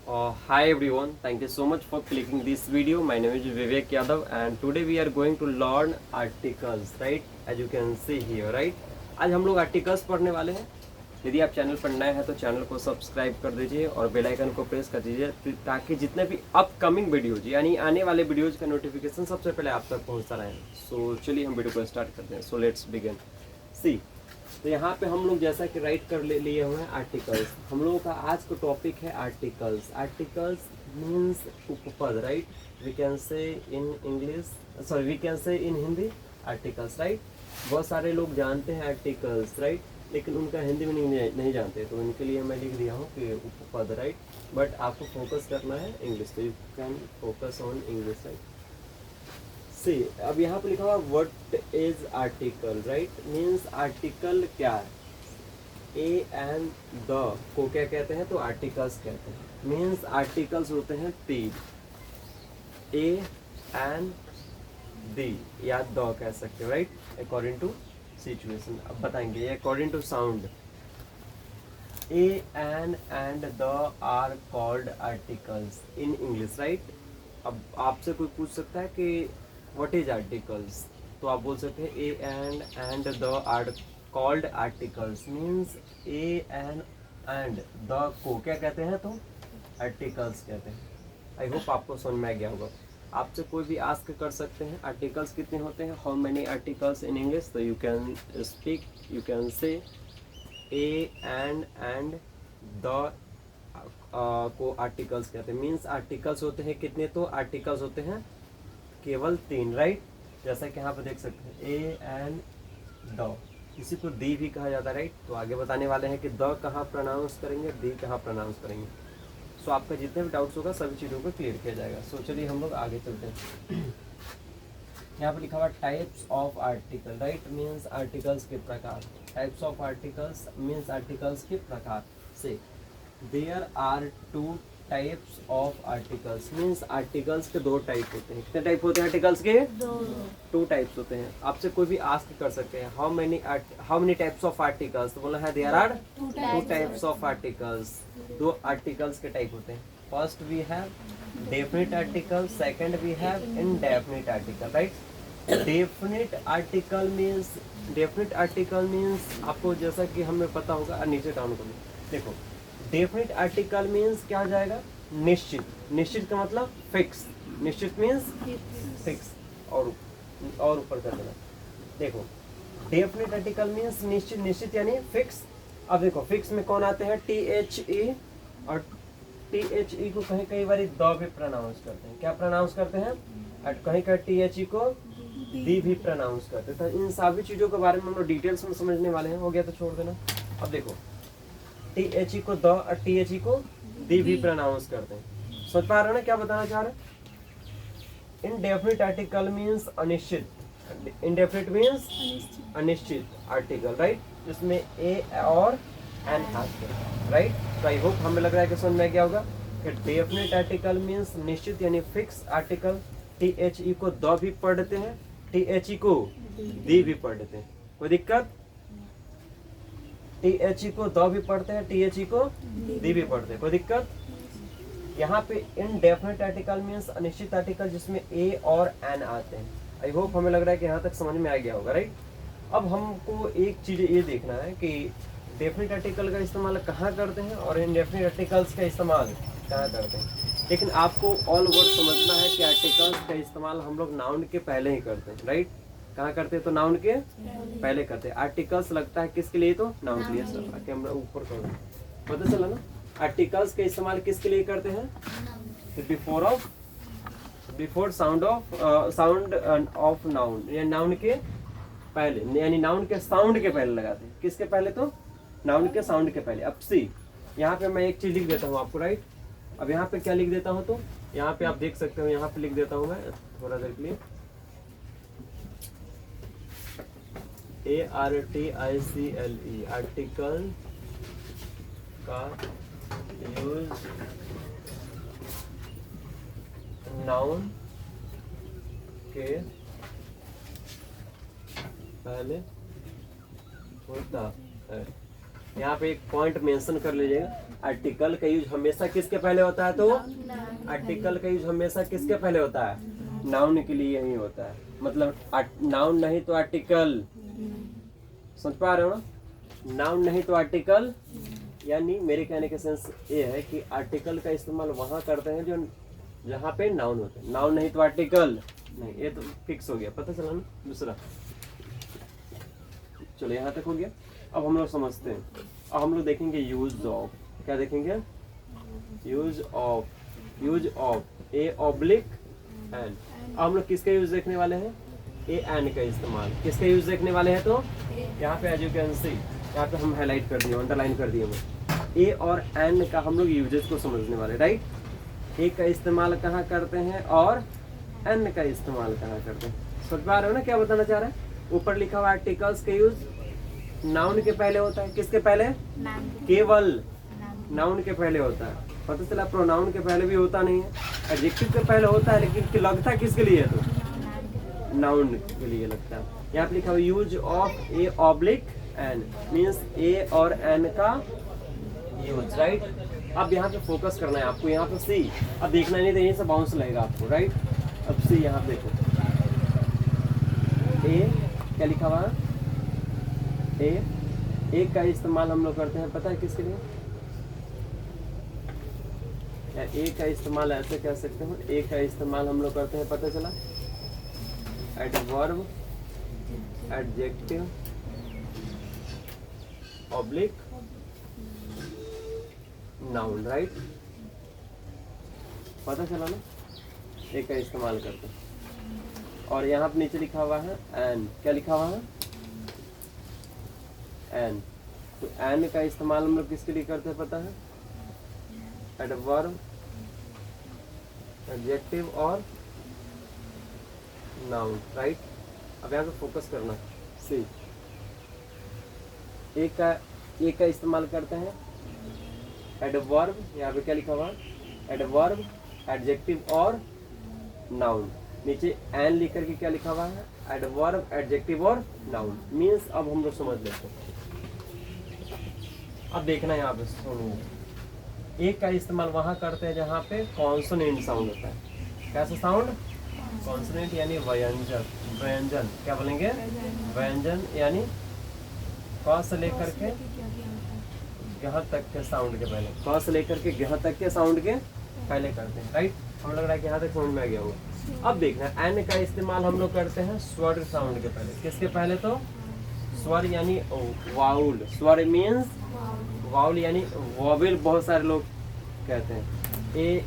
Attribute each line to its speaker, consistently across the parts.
Speaker 1: Hi everyone, thank you so much for clicking this video. My name is Vivek Yadav and today we are going to learn articles, right? As you can see here, right? आज हम लोग articles पढ़ने वाले हैं। यदि आप channel पर नए हैं तो चैनल को सब्सक्राइब कर दीजिए और बेल आइकन को प्रेस कर दीजिए ताकि जितने भी अपकमिंग वीडियोज यानी आने वाले वीडियोज का नोटिफिकेशन सबसे पहले आप तक पहुंचता रहे। सो चलिए हम वीडियो को स्टार्ट करते हैं। So let's begin. सी तो यहाँ पे हम लोग जैसा कि राइट कर लिए हुए हैं आर्टिकल्स। हम लोगों का आज का टॉपिक है आर्टिकल्स। आर्टिकल्स मीन्स उपपद, right? We can say in English, sorry we can say in Hindi articles, right? बहुत सारे लोग जानते हैं आर्टिकल्स, राइट, लेकिन उनका हिंदी में नहीं जानते, तो उनके लिए मैं लिख दिया हूँ कि उपपद, राइट? बट आपको फोकस करना है इंग्लिश, तो you can focus on English, right? See अब यहाँ पे लिखा हुआ what is article, right? Means article क्या है? ए एंड द को क्या कहते हैं? तो आर्टिकल्स कहते हैं। मीन्स आर्टिकल्स होते हैं तीन, ए एंड दी या द कह सकते हो, राइट? According to situation. अब बताएंगे according to sound. A and the are called articles in English, right? अब आपसे कोई पूछ सकता है कि व्हाट इज आर्टिकल्स, तो आप बोल सकते हैं a and the are called articles. Means a and the को क्या कहते हैं? तो आर्टिकल्स कहते हैं। आई होप आपको समझ में आ गया होगा। आपसे कोई भी आस्क कर सकते हैं आर्टिकल्स कितने होते हैं, how many articles in English, तो you can speak, you can say a and the को आर्टिकल्स कहते हैं। मीन्स आर्टिकल्स होते हैं कितने? तो आर्टिकल्स होते हैं केवल तीन, राइट? जैसा कि यहाँ पे देख सकते हैं ए एंड द, इसी को दी भी कहा जाता है, राइट? तो आगे बताने वाले हैं कि द कहाँ प्रोनाउंस करेंगे, दी कहाँ प्रोनाउंस करेंगे। सो आपका जितने भी डाउट्स होगा सभी चीज़ों को क्लियर किया जाएगा। सो चलिए हम लोग आगे चलते हैं। यहाँ पे लिखा हुआ types of article, right? Means articles के प्रकार। Types of articles means articles के प्रकार से। There are two types of articles. Means articles के दो टाइप होते हैं। कितने टाइप होते हैं आर्टिकल्स के? टू टाइप्स होते हैं। आपसे कोई भी आस्क कर सकते हैं how many types of articles, तो बोला है there are two types of articles. दो आर्टिकल्स के टाइप होते हैं। First we have definite article, second we have indefinite article, right? Definite article means आपको जैसा कि हमें पता होगा, नीचे डाउन करो, देखो डेफिनिट आर्टिकल मीन्स क्या हो जाएगा? निश्चित। निश्चित का मतलब फिक्स। निश्चित मीन्स फिक्स और ऊपर कर देना। देखो डेफिनिट आर्टिकल मीन्स निश्चित, निश्चित यानी फिक्स। अब देखो फिक्स में कौन आते हैं? टी एच ई, और टी एच ई को कहीं कई बार द भी प्रोनाउंस करते हैं। क्या प्रोनाउंस करते हैं? और कहीं कहीं टी एच ई को दी भी प्रोनाउंस करते हैं। तो इन सभी चीजों के बारे में हम लोग डिटेल्स में समझने वाले हैं। हो गया तो छोड़ देना। अब देखो टी एच ई को द और टी एच ई को दी भी प्रोनाउंस करते हैं। समझ पा रहे हो ना क्या बताना चाह रहे हैं? इनडेफिनिट आर्टिकल मीन्स अनिश्चित। इनडेफिनिट मीन्स अनिश्चित आर्टिकल, राइट? जिसमें ए और एन आते हैं, राइट? तो आई होप हमें लग रहा है कि समझ में क्या होगा कि डेफिनिट आर्टिकल मीन्स निश्चित यानी fix article. T H E को द भी पढ़ देते हैं, टी एच ई को दी भी पढ़ देते हैं। कोई दिक्कत? टी एच ई को द भी पढ़ते हैं, टी एच ई को दी भी पढ़ते हैं। कोई दिक्कत? यहाँ पे इनडेफिनिट आर्टिकल मीन्स अनिश्चित आर्टिकल जिसमें ए और एन आते हैं। आई होप हमें लग रहा है कि यहाँ तक समझ में आ गया होगा, राइट? अब हमको एक चीज ये देखना है कि डेफिनिट आर्टिकल का इस्तेमाल कहाँ करते हैं और इनडेफिनिट आर्टिकल्स का इस्तेमाल कहाँ करते हैं। लेकिन आपको ऑल वर्ड समझना है कि आर्टिकल्स का इस्तेमाल हम लोग नाउन के पहले ही करते हैं, राइट? कहाँ करते हैं? तो नाउन के पहले करते हैं। आर्टिकल्स लगता है किसके लिए? तो नाउन के लिए। सब कैमरा ऊपर कर दो, पता चला ना? आर्टिकल्स का इस्तेमाल किसके लिए करते हैं? बिफोर साउंड ऑफ नाउन, या नाउन के पहले, यानी नाउन के साउंड के पहले लगाते हैं। किसके पहले? तो नाउन के साउंड के पहले। अब सी यहाँ पे मैं एक चीज लिख देता हूँ आपको, राइट? अब यहाँ पे क्या लिख देता हूँ? तो यहाँ पे आप देख सकते हो, यहाँ पे लिख देता हूँ मैं थोड़ा देर के लिए ARTICLE, आर्टिकल का यूज नाउन के पहले होता है। यहाँ पे एक पॉइंट मेंशन कर लीजिएगा, आर्टिकल का यूज हमेशा किसके पहले होता है? तो आर्टिकल का यूज हमेशा किसके पहले होता है? नाउन के लिए ही होता है। मतलब नाउन नहीं तो आर्टिकल, समझ पा रहे हो ना? नाउन नहीं तो आर्टिकल, यानी मेरे कहने का सेंस ये है कि आर्टिकल का इस्तेमाल वहां करते हैं जो जहाँ पे नाउन होते हैं। नाउन नहीं तो आर्टिकल नहीं, ये तो फिक्स हो गया, पता चला ना? दूसरा, चलो यहाँ तक हो गया। अब हम लोग समझते हैं, अब हम लोग देखेंगे यूज ऑफ। क्या देखेंगे? Use of. Use of a oblique an. अब हम लोग किसका यूज देखने वाले हैं? ए एन का इस्तेमाल। किसका यूज देखने वाले हैं? तो यहाँ पे एज यू कैन सी, यहाँ पे हम हाईलाइट कर दिए, अंडरलाइन कर दिए हम। ए और एन का हम लोग यूजेस को समझने वाले, राइट? ए का इस्तेमाल कहाँ करते हैं और एन का इस्तेमाल कहाँ करते हैं? समझ पा रहे हो ना क्या बताना चाह रहे हैं? ऊपर लिखा हुआ आर्टिकल्स का यूज नाउन के पहले होता है। किसके पहले? केवल नाउन के पहले होता है। पता चला प्रोनाउन के पहले भी होता नहीं है, एडजेक्टिव के पहले होता है, लेकिन लगता किसके लिए है? तो नाउन के लिए लगता है। यहाँ पे लिखा हुआ use of a oblique an, means a और एन का यूज, राइट? अब यहाँ पे फोकस करना है आपको, यहाँ पे सी। अब देखना नहीं तो यहीं से बाउंस लगेगा आपको, राइट? अब सी यहाँ देखो, ए क्या लिखा हुआ है? ए का इस्तेमाल हम लोग करते हैं, पता है किसके लिए? या ए का इस्तेमाल ऐसे कह सकते हो, ए का इस्तेमाल हम लोग करते हैं, पता चला? Adverb, adjective, oblique, noun, right? पता चला ना? ए का इस्तेमाल करते हैं। और यहाँ पे नीचे लिखा हुआ है एन। क्या लिखा हुआ है? एन। तो एन का इस्तेमाल हम लोग किसके लिए करते हैं, पता है? एडवर्ब, एडजेक्टिव और नाउन, राइट? अब यहाँ पे फोकस करना। सी, ए का इस्तेमाल करते हैं एडवर्ब, यहाँ पे क्या लिखा हुआ? एडवर्ब, एडजेक्टिव और नाउन। नीचे एन लिख करके क्या लिखा हुआ है? एडवर्ब, एडजेक्टिव और नाउन। मीन्स अब हम लोग समझ लेते हैं। अब देखना यहाँ पे सुनिए, ए का इस्तेमाल वहां करते हैं जहाँ पे कॉन्सोनेंट साउंड होता है। कैसा साउंड? कॉन्सोनेंट यानी व्यंजन। व्यंजन क्या बोलेंगे? व्यंजन यानी क से लेकर के गह तक के साउंड के पहले, क से लेकर के गह तक के साउंड के पहले करते हैं, राइट? हमें लग रहा है कि यहाँ तक समझ में आ गया होगा। अब देखना, एन का इस्तेमाल हम लोग करते हैं स्वर साउंड के पहले। किसके पहले? तो स्वर यानी वाउल। स्वर मीन्स वाउल यानी वॉवेल, बहुत सारे लोग कहते हैं। ए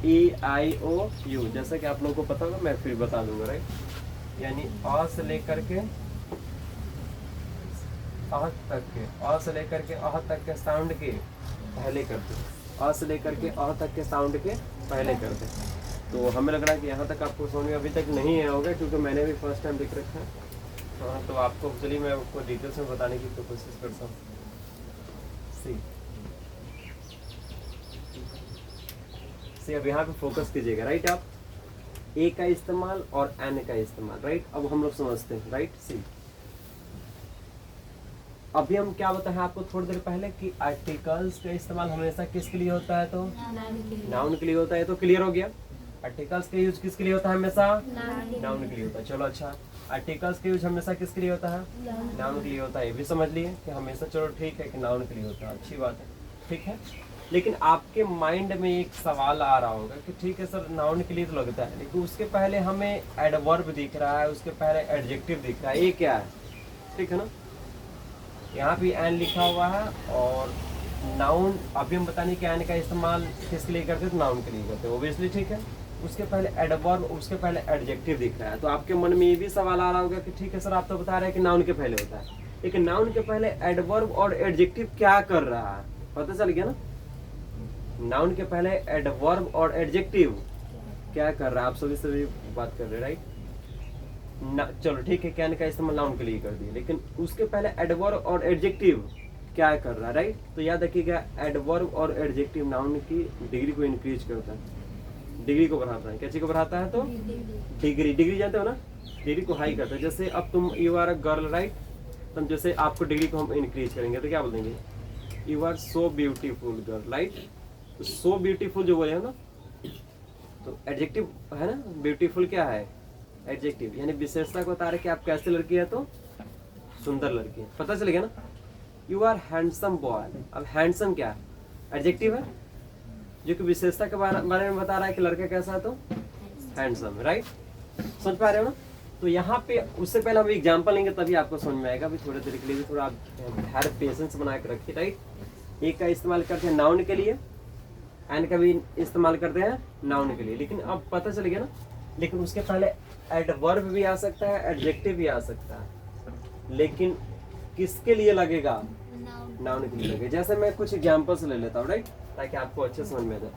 Speaker 1: ई आई ओ यू, जैसा कि आप लोगों को पता होगा, मैं फिर बता दूंगा, राइट? यानी अ से लेकर के अह तक के, अ से लेकर के अह तक के साउंड के पहले करते हैं। अ से लेकर के अह तक के साउंड के पहले करते हैं। तो हमें लग रहा है कि यहाँ तक आपको समझ में अभी तक नहीं आया होगा, क्योंकि मैंने भी फर्स्ट टाइम लिख रखा है। हाँ, तो आपको चलिए मैं आपको डिटेल्स में बताने की कोशिश करता हूँ। सी, अब यहाँ पे फोकस कीजिएगा, राइट? आप ए का इस्तेमाल और एन का इस्तेमाल, राइट? अब हम लोग समझते हैं, राइट? सी, अभी हम क्या बताएं आपको थोड़ी देर पहले कि आर्टिकल्स का इस्तेमाल हमेशा किसके लिए होता है? तो नाउन के लिए होता है। तो क्लियर हो गया? आर्टिकल्स का यूज किसके लिए होता है? हमेशा नाउन के लिए होता है। चलो अच्छा, आर्टिकल्स का यूज हमेशा किसके लिए होता है? नाउन के लिए होता है। ये भी समझ लिए कि हमेशा, चलो ठीक है कि नाउन के लिए होता है, अच्छी बात है, ठीक है। लेकिन आपके माइंड में एक सवाल आ रहा होगा कि ठीक है सर, नाउन के लिए तो लगता है, लेकिन उसके पहले हमें एडवर्ब दिख रहा है, उसके पहले एडजेक्टिव दिख रहा है, ये क्या है? ठीक है ना? यहाँ पे एन लिखा हुआ है और नाउन। अभी हम बताने कि एन का इस्तेमाल किसके लिए करते हैं? तो नाउन के लिए करते हैं, ओब्वियसली, ठीक है। उसके पहले एडवर्ब, उसके पहले एडजेक्टिव दिख रहा है। तो आपके मन में ये भी सवाल आ रहा होगा कि ठीक है सर, आप तो बता रहे हैं कि नाउन के पहले होता है, लेकिन नाउन के पहले एडवर्ब और एडजेक्टिव क्या कर रहा है? पता चल गया ना? नाउन के पहले एडवर्ब और एडजेक्टिव क्या कर रहा है? आप सभी बात कर रहे हैं, राइट? चलो ठीक है, कैन का इस्तेमाल नाउन के लिए कर दिए, लेकिन उसके पहले एडवर्ब और एडजेक्टिव क्या कर रहा है, राइट? तो याद रखिएगा, एडवर्ब और एडजेक्टिव नाउन की डिग्री को इंक्रीज करता है, डिग्री को बढ़ाता है। क्या चीज को बढ़ाता है? तो डिग्री जानते हो ना? डिग्री को हाई करता है। जैसे अब तुम you are a girl, right? तो जैसे आपको डिग्री को हम इंक्रीज करेंगे तो क्या बोल देंगे? You are so beautiful girl, right? तो सो ब्यूटीफुल जो बोले हो ना, तो एडजेक्टिव है ना, ब्यूटीफुल क्या है? एडजेक्टिव, यानी विशेषता को बता रहे कि आप कैसे लड़की है, तो सुंदर लड़की है, पता चल गया ना? यू आर हैंडसम बॉय, अब हैंडसम क्या है? एडजेक्टिव है जो कि विशेषता के बारे में बता रहा है कि लड़का कैसा है, तो हैंडसम, राइट? समझ पा रहे हो ना? तो यहाँ पे उससे पहले हम एग्जांपल लेंगे तभी आपको समझ में आएगा। भी थोड़ी देर के लिए भी थोड़ा आप धैर्य पेशेंस बना के रखिए, राइट? एक का इस्तेमाल करते हैं नाउन के लिए, एंड का भी इस्तेमाल करते हैं नाउन के लिए, लेकिन अब पता चल गया ना? लेकिन उसके पहले एडवर्ब भी आ सकता है, एडजेक्टिव भी आ सकता है, लेकिन किसके लिए लगेगा? नाउन के लिए लगेगा। जैसे मैं कुछ एग्जांपल्स ले लेता हूँ, राइट, ताकि आपको अच्छे समझ में आ जाए।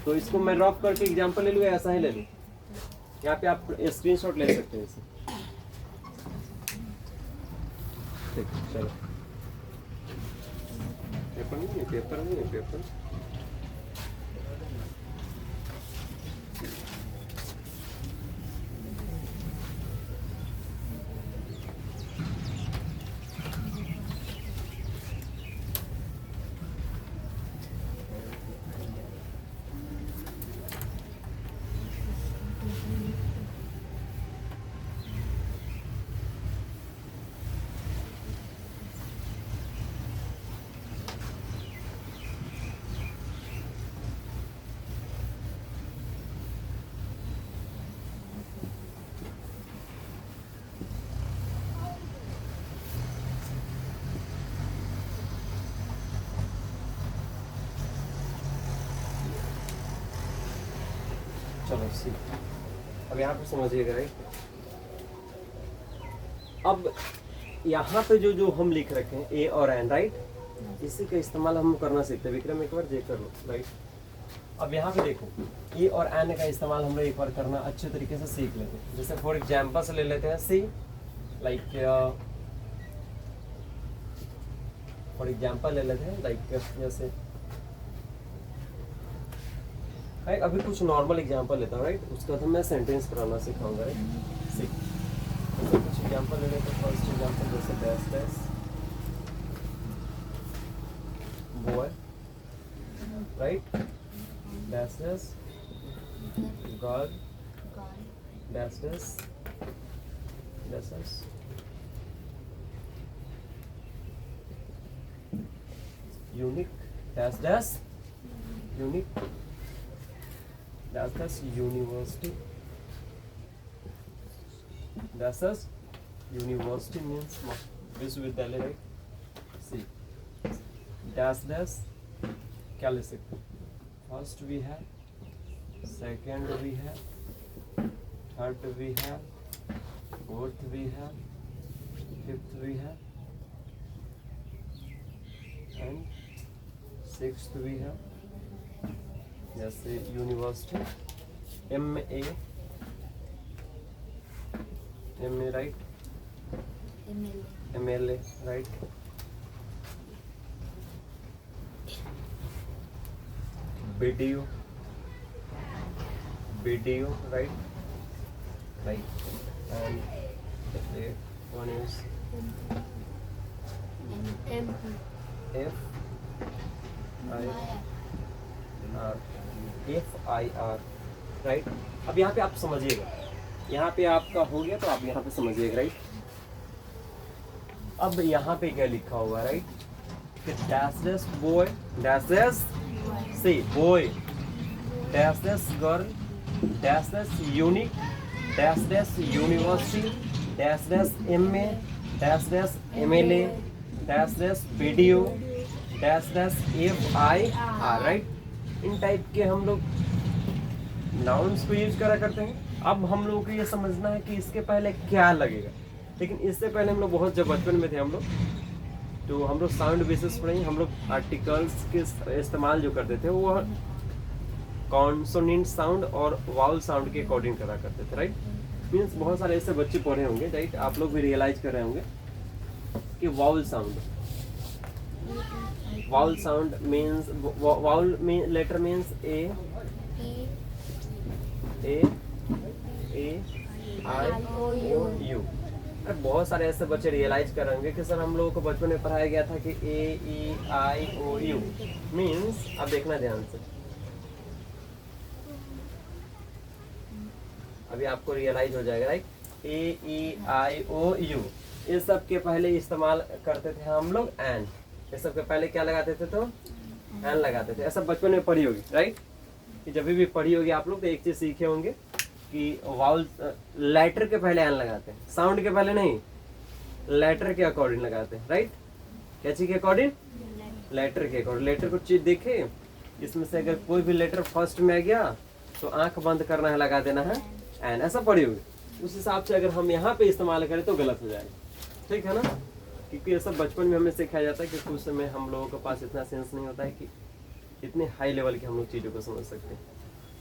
Speaker 1: तो इसको मैं ड्रॉप करके एग्जांपल ले लूँ, ऐसा ही ले लूँ? यहाँ पे आप स्क्रीनशॉट ले सकते हैं इसे। ठीक, चलो। पेपर नहीं है, पेपर नहीं है, पेपर। चलो सी, अब यहाँ पे समझिएगा, राइट? अब यहाँ पे जो हम लिख रखे हैं ए और एन, राइट, इसी का इस्तेमाल हम करना सीखते हैं। विक्रम एक बार चेक कर लो, राइट? अब यहाँ पे देखो, ए और एन का इस्तेमाल हम लोग एक बार करना अच्छे तरीके से सीख लेते हैं। जैसे फॉर एग्जाम्पल से ले लेते हैं सी, लाइक फॉर एग्जाम्पल ले लेते हैं, लाइक जैसे अभी कुछ नॉर्मल एग्जांपल लेता हूँ, राइट? उसके बाद मैं सेंटेंस बनाना सिखाऊंगा, राइट? सीख, तो कुछ एग्जांपल ले लेते हैं। फर्स्ट एग्जांपल जैसे dash dash boy, right? Dash dash girl, dash dash dash dash unique, dash dash unique, that's university, that's university means विश्वविद्यालय, राइट? सी डैश डैश क्या ले सकते? फर्स्ट भी है, सेकेंड भी है, थर्ड भी है, फोर्थ भी है, फिफ्थ भी है, एंड सिक्स्थ भी है। जैसे university, M A, right? MLA, right? BDU, right? And the one is FIR, right? अब यहाँ पे आप समझिएगा, यहाँ पे आपका हो गया तो आप यहाँ पे समझिएगा, राइट? अब यहाँ पे क्या लिखा हुआ, राइट? कि dash dash boy, dash dash C boy, dash dash girl, dash dash unique, dash dash university, dash dash MA, dash dash MLA, dash dash BDU, dash dash FIR, right? इन type के हम लोग nouns को use करा करते हैं। अब हम लोगों को ये समझना है कि इसके पहले क्या लगेगा, लेकिन इससे पहले हम लोग बहुत, जब बचपन में थे हम लोग, तो हम लोग साउंड बेसिस पर ही हम लोग आर्टिकल्स के इस्तेमाल जो करते थे वो कॉन्सोनेंट साउंड और वाउल साउंड के अकॉर्डिंग करा करते थे, राइट? मीन्स बहुत सारे ऐसे बच्चे पढ़े होंगे, राइट? आप लोग भी रियलाइज कर रहे होंगे कि vowel sound, vowel sound means, vowel letter means A I O U, अरे बहुत सारे ऐसे बच्चे रियलाइज कर रहे होंगे कि सर हम लोगों को बचपन में पढ़ाया गया था कि A E I O U means, अब देखना ध्यान से, अभी आपको रियलाइज हो जाएगा right. A E I O U, ये सब के पहले इस्तेमाल करते थे हम लोग एन, ये सब के पहले क्या लगाते थे तो एन लगाते थे। ऐसा बचपन में पढ़ी होगी राइट, कि जब भी पढ़ी होगी आप लोग तो एक चीज सीखे होंगे कि वाउल लेटर के पहले एन लगाते हैं, साउंड के पहले नहीं, लेटर के अकॉर्डिंग लगाते हैं राइट। क्या चीज के अकॉर्डिंग? लेटर के अकॉर्डिंग। लेटर को चीज देखे, इसमें से अगर कोई भी लेटर फर्स्ट में आ गया तो आंख बंद करना है, लगा देना है एन, ऐसा पढ़ी होगी। उस हिसाब से अगर हम यहाँ पे इस्तेमाल करें तो गलत हो जाएगा, ठीक है ना, क्योंकि ये सब बचपन में हमें सिखाया जाता है कि उस समय हम लोगों के पास इतना सेंस नहीं होता है कि इतने हाई लेवल के हम लोग चीज़ों को समझ सकते हैं।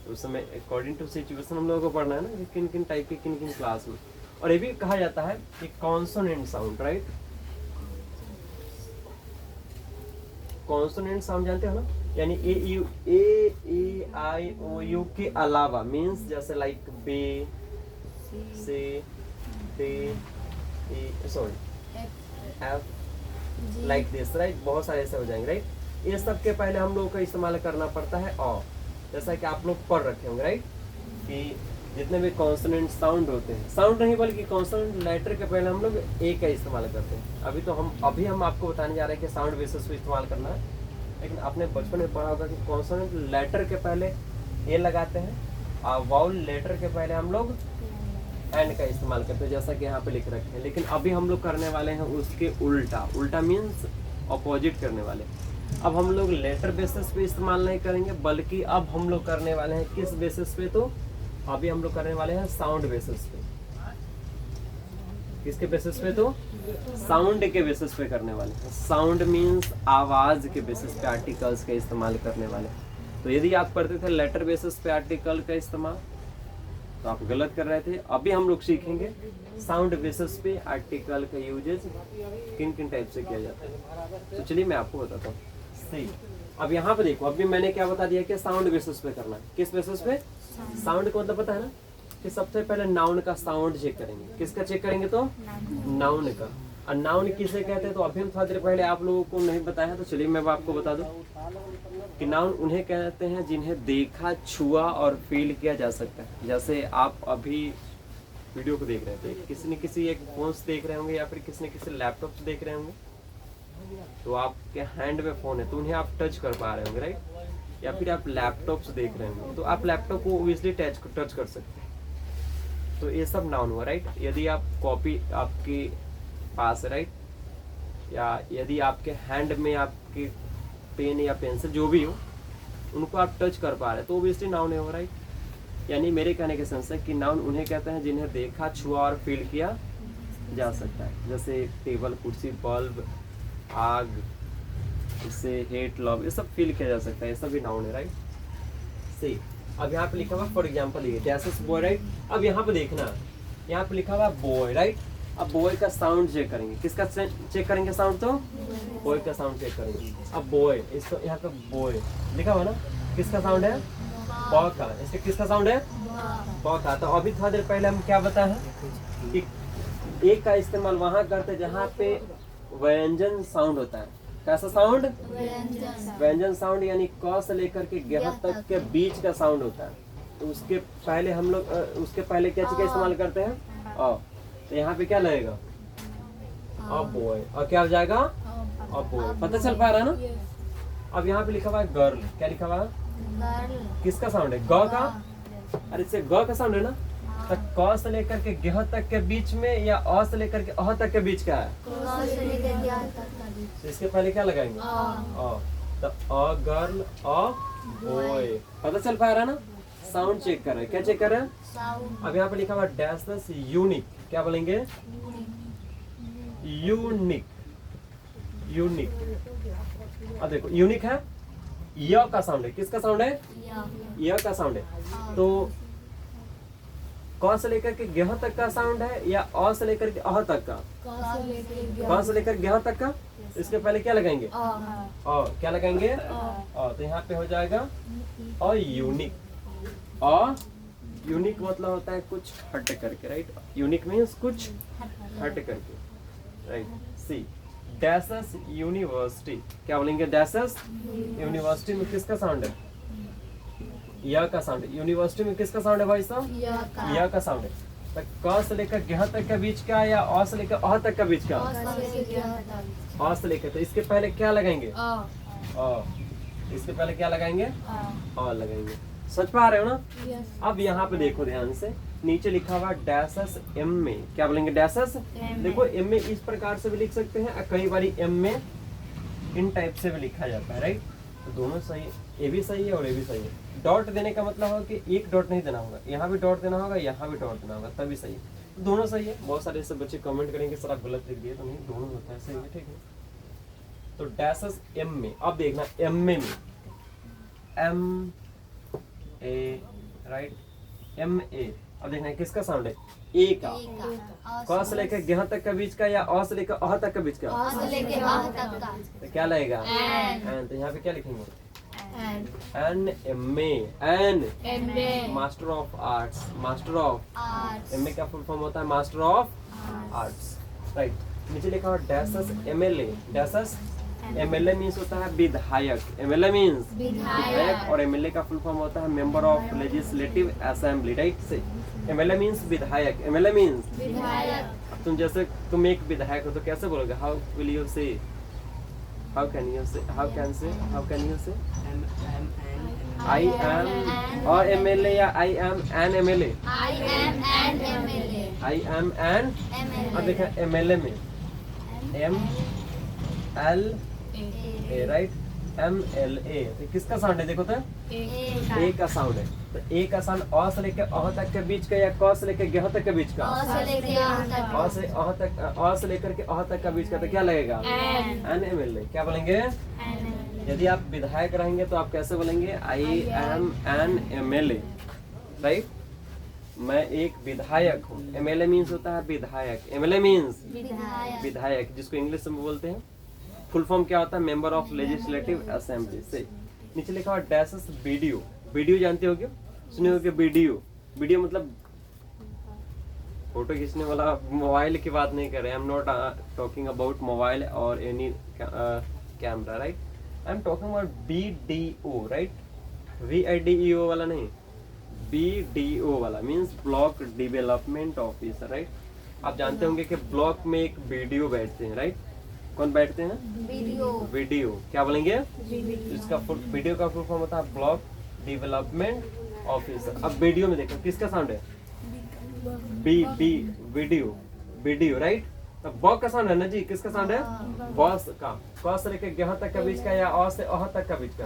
Speaker 1: तो उस समय अकॉर्डिंग टू सिचुएशन हम लोगों को पढ़ना है ना कि किन किन टाइप के किन किन क्लास में। और ये भी कहा जाता है कि consonant sound right, consonant sound जानते हो ना, यानी A E I O U के अलावा मीन्स जैसे like B, C, D, sorry F, like this right, बहुत सारे ऐसे हो जाएंगे राइट। ये सब के पहले हम लोगों को इस्तेमाल करना पड़ता है अ, जैसा कि आप लोग पढ़ रखे होंगे राइट, कि जितने भी कॉन्सोनेंट साउंड होते हैं, साउंड नहीं बल्कि कॉन्सोनेंट लेटर के पहले हम लोग ए का इस्तेमाल करते हैं। अभी हम आपको बताने जा रहे हैं कि साउंड बेसिस पे इस्तेमाल करना है, लेकिन आपने बचपन में पढ़ा होगा कि कॉन्सोनेंट लेटर के पहले ए लगाते हैं और वाउल लेटर के पहले हम लोग एंड का इस्तेमाल करते हैं, जैसा कि यहाँ पे लिख रखे हैं। लेकिन अभी हम लोग करने वाले हैं उसके उल्टा, उल्टा मीन्स अपोजिट करने वाले। अब हम लोग लेटर बेसिस पे इस्तेमाल नहीं करेंगे, बल्कि अब हम लोग करने वाले हैं किस बेसिस पे, तो अभी हम लोग करने वाले हैं साउंड बेसिस पे। किसके बेसिस पे? तो साउंड के बेसिस पे करने वाले हैं। साउंड मीन्स आवाज के बेसिस पे आर्टिकल्स का इस्तेमाल करने वाले। तो यदि आप करते थे लेटर बेसिस पे आर्टिकल का इस्तेमाल तो आप गलत कर रहे थे। अभी हम लोग सीखेंगे साउंड बेसिस पे आर्टिकल का यूजेज किन किन टाइप से किया जाता है। तो चलिए मैं आपको बताता हूँ। सही, अब यहाँ पे देखो, अभी मैंने क्या बता दिया कि साउंड बेसिस पे करना है। किस बेसिस पे? साउंड को मतलब पता है ना कि सबसे पहले नाउन का साउंड चेक करेंगे। किसका चेक करेंगे? तो नाउन का। और नाउन किसे कहते हैं तो अभी हम थोड़ा देर पहले आप लोगों को नहीं बताया, तो चलिए मैं आपको बता दूं कि नाउन उन्हें कहते हैं जिन्हें देखा, छुआ और फील किया जा सकता है। जैसे आप अभी वीडियो को देख रहे थे, किसी न किसी एक फोन से देख रहे होंगे या फिर किसी न किसी लैपटॉप से देख रहे होंगे, तो आपके हैंड में फोन है तो उन्हें आप टच कर पा रहे होंगे राइट, या फिर आप लैपटॉप से देख रहे होंगे तो आप लैपटॉप को ओबियसली टच कर सकते हैं। तो ये सब नाउन हुआ राइट। यदि आप कॉपी आपके पास है राइट, या यदि आपके हैंड में आपके पेन या पेंसिल जो भी हो उनको आप टच कर पा रहे हैं तो ओबियसली नाउन है वो राइट। यानी मेरे कहने के सेंस है कि नाउन उन्हें कहते हैं जिन्हें देखा, छुआ और फील किया जा सकता है। जैसे टेबल, कुर्सी, बल्ब, आग, इससे हेट, लव, ये सब फील किया जा सकता है, ये सब भी नाउन है राइट। सही। अब यहाँ पे लिखा हुआ फॉर एग्जाम्पल ये दैट्स बॉय राइट। अब यहाँ पे देखना, यहाँ पे लिखा हुआ बॉय राइट। अब बॉय का साउंड चेक करेंगे। किसका चेक करेंगे साउंड? तो बॉय का साउंड चेक करेंगे। अब बॉय, इसको यहाँ पे बॉय लिखा हुआ ना, किसका साउंड है? बॉ का। इसका किसका साउंड है? बॉ का। तो अभी थोड़ा देर पहले हम क्या बताए हैं कि एक का इस्तेमाल वहां करते जहाँ पे व्यंजन साउंड होता है। कैसा साउंड? व्यंजन साउंड, यानी क से लेकर के ग तक के बीच का साउंड होता है। तो उसके पहले हम लोग उसके पहले क्या चीज का इस्तेमाल करते हैं? अ। तो यहाँ पे क्या लगेगा? A boy. और क्या हो जाएगा? A boy. पता चल पा रहा है ना? अब यहाँ पे लिखा हुआ है गर्ल। क्या लिखा हुआ है? किसका साउंड है? ग का। अरे इससे ग का साउंड है ना, तो क से लेकर के ग तक के बीच में या अ से लेकर के अह तक के बीच का है? तो इसके पहले क्या लगाएंगे? अ। तो अ गर्ल, अ बॉय। पता चल पा रहा है ना? साउंड चेक कर रहे हैं। क्या चेक कर रहे हैं? अब यहाँ पे लिखा हुआ डैश दस यूनिक। क्या बोलेंगे? यूनिक। यूनिक। अब देखो यूनिक है, य का साउंड है। किसका साउंड है? य का साउंड है। तो क से लेकर के ग तक का साउंड है या अ से लेकर के अह तक का? क से लेकर ग तक का। इसके पहले क्या लगाएंगे? क्या लगाएंगे? तो यहाँ पे हो जाएगा अ यूनिक। अ यूनिक मतलब होता है कुछ हट करके, राइट। यूनिक मीन्स कुछ हट करके, राइट। सी डैशेस यूनिवर्सिटी, क्या बोलेंगे? डैशेस यूनिवर्सिटी में किसका साउंड है? या का साउंड। यूनिवर्सिटी में किसका साउंड है भाई साहब? या का साउंड है। तो क से लेकर ग तक का बीच का या अ से लेकर अह तक का बीच का? अ से लेकर, तो इसके पहले क्या लगाएंगे? अ। इसके पहले क्या लगाएंगे? अ लगाएंगे। समझ पा रहे हो ना? अब यहाँ पे देखो ध्यान से, नीचे लिखा हुआ डैशेस एम में, क्या बोलेंगे? डैशेस। देखो एम में इस प्रकार से भी लिख सकते हैं, कई बार एम में इन टाइप से भी लिखा जाता है, राइट। तो दोनों सही है, ए भी सही है और ए भी सही है। डॉट देने का मतलब होगा कि एक डॉट नहीं देना होगा, यहाँ भी डॉट देना होगा, यहाँ भी डॉट देना होगा, तभी सही है। दोनों सही है। बहुत सारे ऐसे बच्चे कमेंट करेंगे सर आप गलत लिख दिए, तो नहीं, दोनों होता है, सही है, ठीक है। तो डैशेस एम में, अब देखना एम में M A, right, M A. अब देखना है किसका साउंड है? ए का। क से लेकर ग तक का बीच का या अ से लेकर अह तक का बीच का? तो क्या लगेगा? एन। तो यहाँ पे क्या लिखेंगे? An M A, an master of arts. Master of, M A का फुल फॉर्म होता है मास्टर ऑफ आर्ट्स, राइट। नीचे लिखा हुआ dashes M L A. Dashes MLA means होता है विधायक। एमएलए मीन्स विधायक, और एमएलए का फुल फॉर्म होता है member of legislative assembly, right से। एमएलए मीन्स विधायक। एमएलए मीन्स विधायक। अब तुम जैसे तुम एक विधायक हो तो कैसे बोलोगे? How will you say? How can you say? How can you say? I am और एमएलए या I am an MLA? I am an MLA. I am an. अब देखा एमएलए में M L A, right, M L A. तो किसका sound है? देखो तो ए का साउंड है। तो ए का साउंड अ से लेकर अह तक के बीच का या क से लेकर ग तक के बीच का? अ से अह तक, अ से लेकर के अह तक का बीच का, तो क्या लगेगा? An M L A. क्या बोलेंगे? यदि आप विधायक रहेंगे तो आप कैसे बोलेंगे? I am an M L A, right. मैं एक विधायक हूँ। एमएलए मीन्स होता है विधायक। एमएलए मीन्स विधायक, जिसको इंग्लिश में बोलते हैं। फुल फॉर्म क्या होता है? मेंबर ऑफ लेजिस्लेटिव असेंबली से। नीचे लिखा हुआ डैशेस वीडियो। वीडियो जानते हो क्या? सुने हो क्या? वीडियो, वीडियो मतलब फोटो खींचने वाला। मोबाइल की बात नहीं कर रहे, I am not talking about mobile और any camera, right. I am talking about BDO, right. VIDEO वाला नहीं, BDO वाला means block development officer, right. आप जानते होंगे कि ब्लॉक में एक वीडियो बैठते हैं, राइट। कौन बैठते हैं? वीडियो। क्या बोलेंगे? इसका वीडियो का फुल फॉर्म होता है ब्लॉक डेवलपमेंट ऑफिसर। अब वीडियो में देखो किसका साउंड है? Video, video, right. तो ब का साउंड है ना जी, किसका साउंड है? बॉस का। क से लेकर ग तक का बीच का या अ से अह तक का बीच का?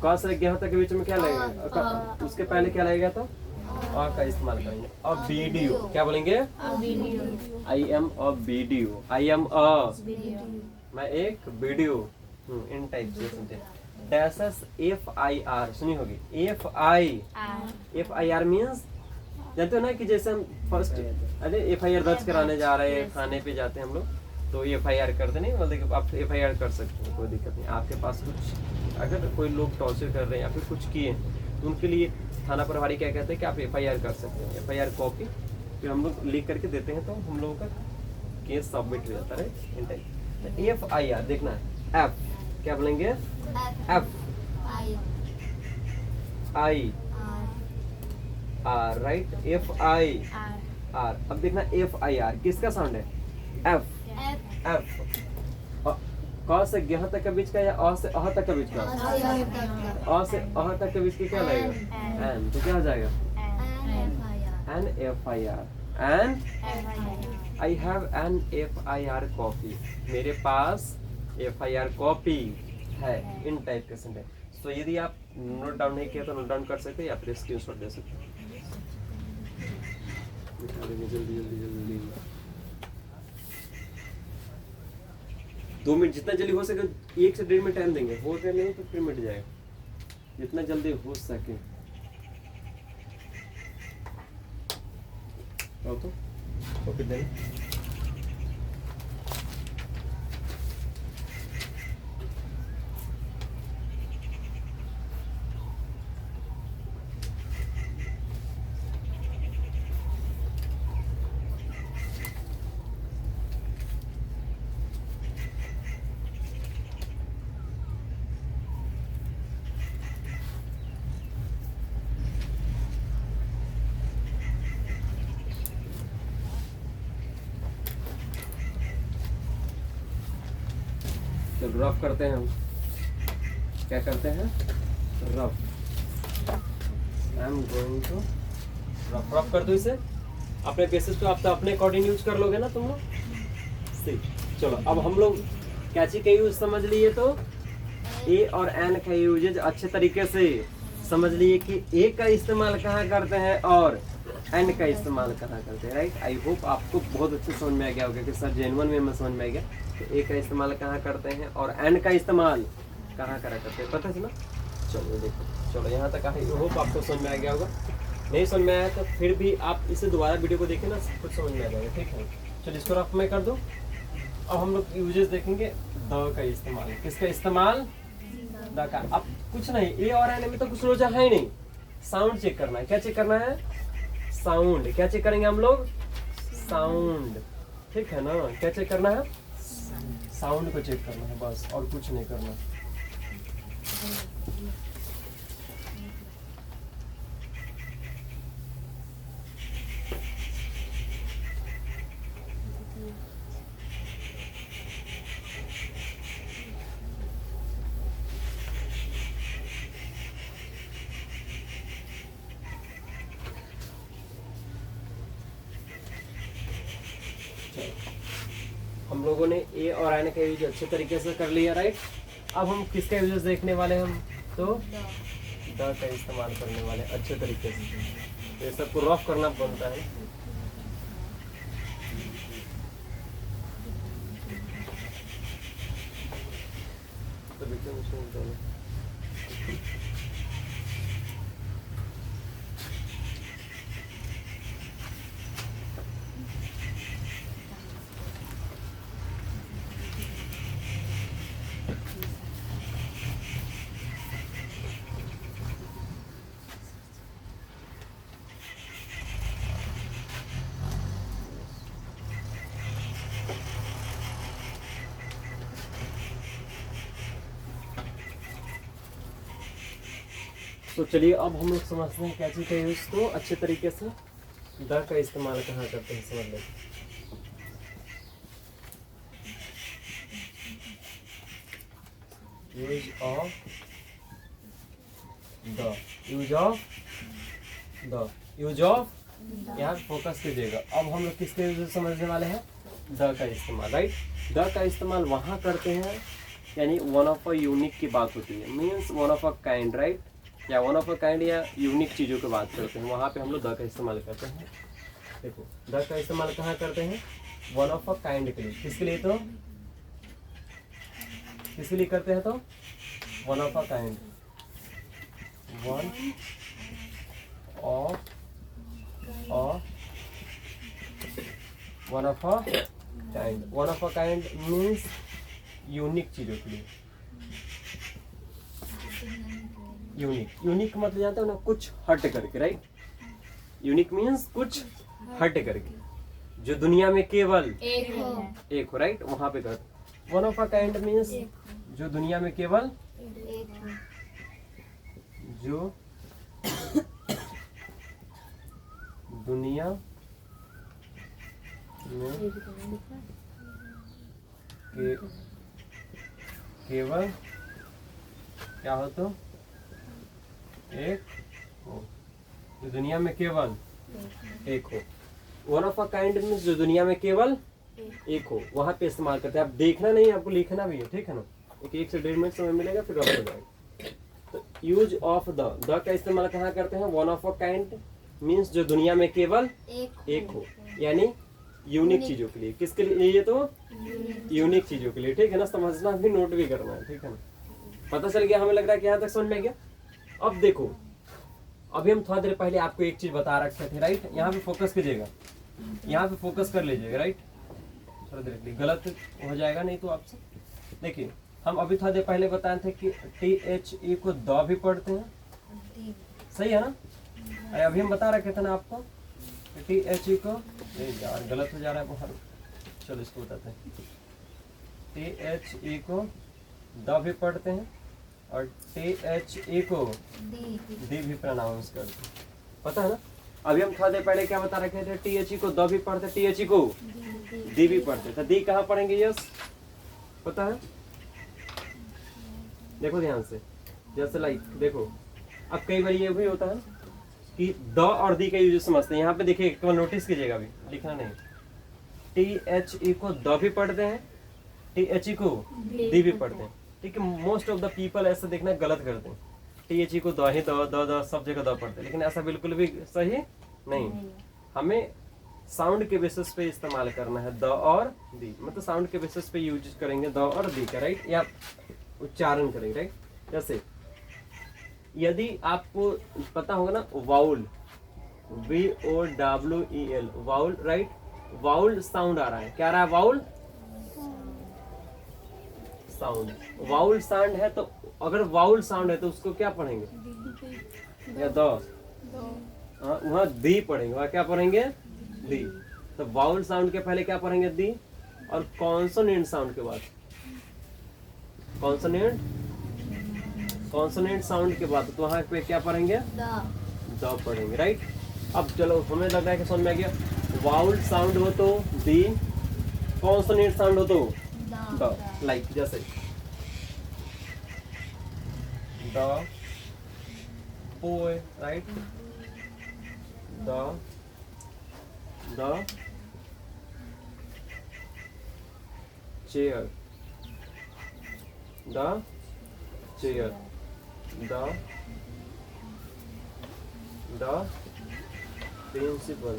Speaker 1: क से लेकर ग तक के बीच में क्या लगेगा? उसके पहले क्या लगेगा? तो अ का इस्तेमाल करेंगे। अब वीडियो, क्या बोलेंगे? I am a video. I am a, मैं एक वीडियो हूँ, इन टाइप से सुनते। डैशेस FIR सुनी होगी। FIR मीन्स जानते हो ना कि जैसे हम फर्स्ट FIR दर्ज कराने जा रहे हैं, थाने पे जाते हैं हम लोग, तो FIR करते नहीं, मतलब आप FIR कर सकते हो, कोई दिक्कत नहीं। आपके पास कुछ अगर कोई लोग टॉर्चर कर रहे हैं या फिर कुछ किए तो उनके लिए थाना प्रभारी क्या कहते हैं कि आप FIR कर सकते हैं। FIR कॉपी फिर हम लोग लिख करके देते हैं, तो हम लोगों का केस सबमिट हो जाता है, इन टाइप। FIR देखना है। F, क्या बोलेंगे? F I R, right. FIR। अब देखना FIR किसका साउंड है? F। क से ग तक के बीच का या अ से अह तक के बीच का? अ से अह तक के बीच का क्या लगेगा? एन। तो क्या हो जाएगा? An FIR। An I have an FIR copy. मेरे पास FIR कॉपी है, इन टाइप के सेंटेंस। तो यदि आप नोट डाउन नहीं किया तो नोट डाउन कर सकते हैं या फिर स्क्रीनशॉट दे सकते हैं। जल्दी 2 मिनट जितना जल्दी हो सके, 1 से 1.5 मिनट टाइम देंगे। हो गया नहीं तो फिर मिट जाएगा, जितना जल्दी हो सके। तो फिर देंगे। रफ करते हैं हम, क्या करते हैं, rough. I am going to rough. Rough कर दो इसे अपने बेसिस पे, आप तो अपने अकॉर्डिंग यूज कर लोगे ना तुम लोग। चलो अब हम लोग कैची का यूज समझ लिए, तो ए और एन का यूजेज अच्छे तरीके से समझ लिए कि ए का इस्तेमाल कहाँ करते हैं और एन का इस्तेमाल कहाँ करते हैं, राइट। आई होप आपको बहुत अच्छे समझ में आ गया होगा कि सर जेन्युइन में समझ में आ गया कि ए का इस्तेमाल कहाँ करते हैं और एन का इस्तेमाल कहाँ करा करते हैं, पता चला। चलो देखो, चलो यहाँ तक आई होप आपको समझ में आ गया होगा। नहीं समझ में आया तो फिर भी आप इसे दोबारा वीडियो को देखें ना, सब कुछ समझ में आ जाएगा, ठीक है। चलो इसको रफ में कर दो। अब हम लोग यूजेस देखेंगे द का इस्तेमाल, किसका इस्तेमाल, द का। अब कुछ नहीं, ए और एन में तो कुछ रोजा है ही नहीं, साउंड चेक करना है। क्या चेक करना है, साउंड। क्या चेक करेंगे हम लोग, साउंड, ठीक है ना। क्या चेक करना है, साउंड को चेक करना है बस, और कुछ नहीं करना। हम लोगों ने ए और एन का यूज अच्छे तरीके से कर लिया, राइट। अब हम किसका यूज देखने वाले हैं, हम तो द का इस्तेमाल करने वाले अच्छे तरीके से। ये सबको रफ करना बनता है। तो चलिए अब हम लोग समझते हैं कैची का यूज को अच्छे तरीके से। द का इस्तेमाल कहाँ करते हैं समझ लेते हैं। Use of the, use of the, use of, यहाँ फोकस कीजिएगा। अब हम लोग किसके यूज समझने वाले हैं, द का इस्तेमाल, राइट। द का इस्तेमाल वहाँ करते हैं यानी वन ऑफ अ यूनिक की बात होती है, means one of a kind, right, या वन ऑफ अ काइंड या यूनिक चीज़ों की बात करते हैं, वहाँ पे हम लोग द का इस्तेमाल करते हैं। देखो द का इस्तेमाल कहाँ करते हैं, वन ऑफ अ काइंड के लिए। किसके लिए, तो किसके लिए करते हैं, तो one of a kind, one of one of a kind. One of a kind means unique चीज़ों के लिए। यूनिक, यूनिक मतलब जानते हो ना, कुछ हट करके, राइट। यूनिक मीन्स कुछ हट करके, जो दुनिया में केवल एक हो, राइट, वहां पे कर। One of a kind means जो दुनिया में केवल जो दुनिया में केवल क्या हो, तो एक हो, जो दुनिया में केवल एक हो। One of a kind means जो दुनिया में केवल एक हो, वहां पे इस्तेमाल करते हैं। आप देखना नहीं, आपको लिखना भी है, ठीक है ना। एक से 1.5 मिनट समय मिलेगा, फिर रफ हो जाएगा। तो यूज ऑफ द का इस्तेमाल कहाँ करते हैं, one of a kind means जो दुनिया में केवल एक हो, यानी यूनिक चीजों के लिए। किसके लिए, ये तो यूनिक चीजों के लिए, ठीक है ना। समझना भी, नोट भी करना है, ठीक है ना। पता चल गया, हमें लग रहा है कि यहाँ तक समझ में गया। अब देखो, अभी हम थोड़ा देर पहले आपको एक चीज बता रखे थे, राइट। यहाँ पे फोकस कीजिएगा, यहाँ पे फोकस कर लीजिएगा, राइट। थोड़ा देर के लिए गलत हो जाएगा नहीं तो आपसे। देखिए हम अभी थोड़ा देर पहले बताए थे कि THE को द भी पढ़ते हैं, सही है ना। अभी हम बता रखे थे ना आपको THE को, यार गलत हो जा रहा है बाहर। चलो इसको बताते हैं। THE को द भी पढ़ते हैं और THE को दी भी प्रोनाउंस करते हैं, पता है ना। अभी हम थोड़ा देर पहले क्या बता रखे थे, THE को द भी पढ़ते, THE को दी भी पढ़ते। तो दी कहाँ पढ़ेंगे, यस पता है, देखो ध्यान से, जैसे लाइक देखो, अब कई बार ये भी होता है कि द और दी का यूज समझते हैं। यहाँ पे देखिए एक बार नोटिस कीजिएगा, अभी लिखना नहीं, THE को द भी पढ़ते हैं, THE को दी भी पढ़ते हैं। ठीक है, मोस्ट ऑफ द पीपल ऐसा देखना गलत करते हैं, THE को द ही द सब जगह द पढ़ते हैं, लेकिन ऐसा बिल्कुल भी सही नहीं। हमें साउंड के बेसिस पे इस्तेमाल करना है द और दी, मतलब साउंड के बेसिस पे यूज करेंगे द और दी का, राइट, या उच्चारण करेंगे, राइट। जैसे यदि आपको पता होगा ना vowel, VOWEL, vowel, right, vowel sound आ रहा है, क्या आ रहा है, वाउल साउंड, वाउल साउंड है, तो अगर वाउल साउंड है तो उसको क्या पढ़ेंगे, या द, वहाँ दी पढ़ेंगे, वहाँ क्या पढ़ेंगे, दी। तो वाउल साउंड के पहले क्या पढ़ेंगे, दी, और कॉन्सोनेंट साउंड के बाद, कॉन्सोनेंट साउंड के बाद तो वहाँ पे क्या पढ़ेंगे, द पढ़ेंगे, राइट। अब चलो हमें लग रहा है कि समझ में आ गया, वाउल साउंड हो तो दी, कॉन्सोनेंट साउंड हो तो द, लाइक जैसे the boy, right, the chair, the chair, the principal,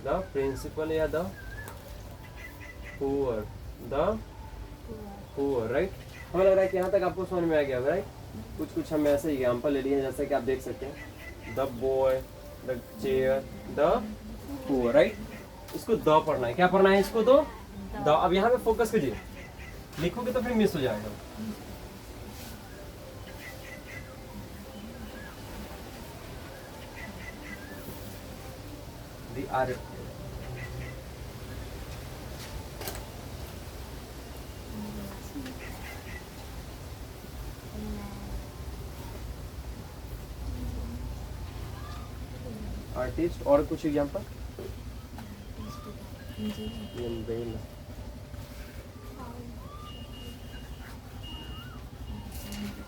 Speaker 1: the principal, या द पुअर, राइट। हमें लग रहा है कि यहाँ तक आपको समझ में आ गया, राइट। कुछ हम ऐसे एग्जाम्पल ले लिए, जैसे कि आप देख सकते हैं, the boy, the chair, the poor, right. इसको द पढ़ना है, क्या पढ़ना है इसको, तो द। अब यहाँ पे फोकस कीजिए, लिखोगे तो फिर मिस हो जाएगा। The आर्टिस्ट, और कुछ एग्जाम्पल,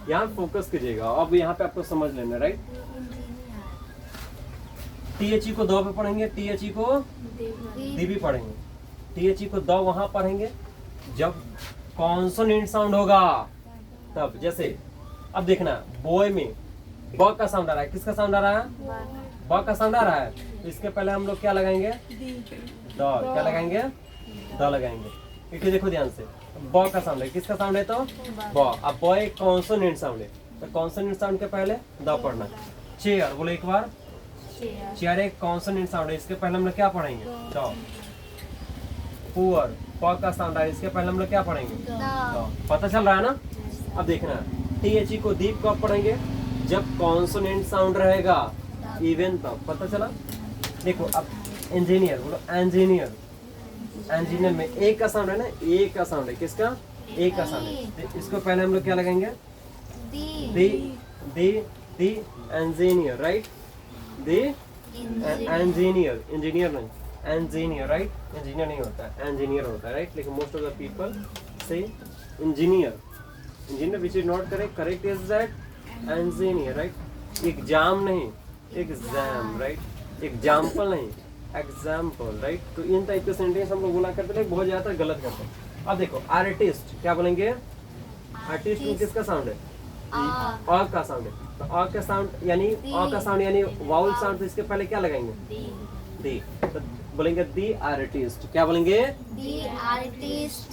Speaker 1: यहाँ फोकस कीजिएगा। अब यहाँ पे आपको समझ लेना, राइट। THE को द पे पढ़ेंगे, THE को दी भी पढ़ेंगे। THE को द वहां पढ़ेंगे जब कॉन्सोनेंट साउंड होगा तब। जैसे अब देखना, बॉय में ब का साउंड आ रहा है, किसका साउंड आ रहा है, ब का साउंड आ रहा है, तो इसके पहले हम लोग क्या लगाएंगे, द, क्या लगाएंगे, द लगाएंगे। क्योंकि देखो ध्यान से, ब का साउंड है, किसका साउंड है, तो ब। अब ब एक कॉन्सोनेंट साउंड है, तो कॉन्सोनेंट साउंड के पहले द पढ़ना। चेयर, बोलो एक बार, चेयर एक कॉन्सोनेंट साउंड है, इसके पहले हम लोग क्या पढ़ेंगे, द। पुअर, प का साउंड है, इसके पहले हम लोग क्या पढ़ेंगे, द। पता चल रहा है ना। अब देखना, THE को दीप कब पढ़ेंगे, जब कॉन्सोनेंट साउंड रहेगा, इवन तब। पता चला। देखो अब इंजीनियर, बोलो इंजीनियर, इंजीनियर में ए का साउंड है ना, ए का साउंड है, किसका, ए का साउंड है, तो इसको पहले हम लोग क्या लगाएंगे, दी इंजीनियर, राइट, दी इंजीनियर, इंजीनियर नहीं, इंजीनियर, राइट, इंजीनियर नहीं होता है, इंजीनियर होता है, राइट। लेकिन मोस्ट ऑफ द पीपल से engineer, engineer which is not correct, correct is that engineer, right. Exam नहीं, एग्जाम, राइट, एग्जाम्पल नहीं, एग्जाम्पल, राइट। तो इन टाइप के सेंटेंस हम लोग बोला करते थे, बहुत ज्यादा गलत करते हैं। अब देखो आर्टिस्ट, क्या बोलेंगे, आर्टिस्ट में किसका साउंड है, अ का साउंड है, तो अ का साउंड यानी अ का साउंड यानी वाउल साउंड, तो इसके पहले क्या लगाएंगे, दी, तो बोलेंगे दी आर्टिस्ट, क्या बोलेंगे,
Speaker 2: दी आर्टिस्ट।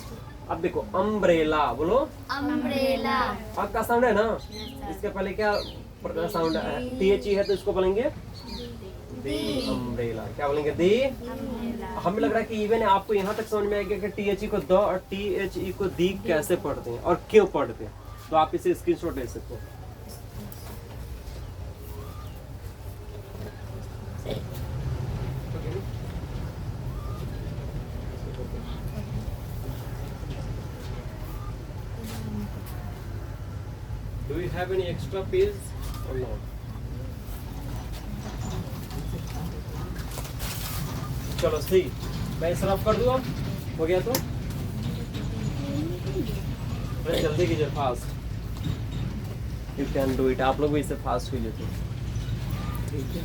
Speaker 1: अब देखो अम्ब्रेला, बोलो
Speaker 2: अम्ब्रेला,
Speaker 1: अ का साउंड है ना, इसके पहले क्या साउंड है, THE है, तो इसको बोलेंगे दी अम्ब्रेला, क्या बोलेंगे, दी। हमें लग रहा है कि इवन आपको यहाँ तक समझ में आ गया कि THE को द और THE को दी कैसे पढ़ते हैं और क्यों पढ़ते हैं। तो आप इसे स्क्रीनशॉट ले सकते हैं। Do you have any extra page or not? चलो सही, मैं इस तरफ कर दूँ, हो गया तो थोड़ा जल्दी कीजिए, fast. You can do it. आप लोग भी इसे फास्ट कीजिए तो ठीक है।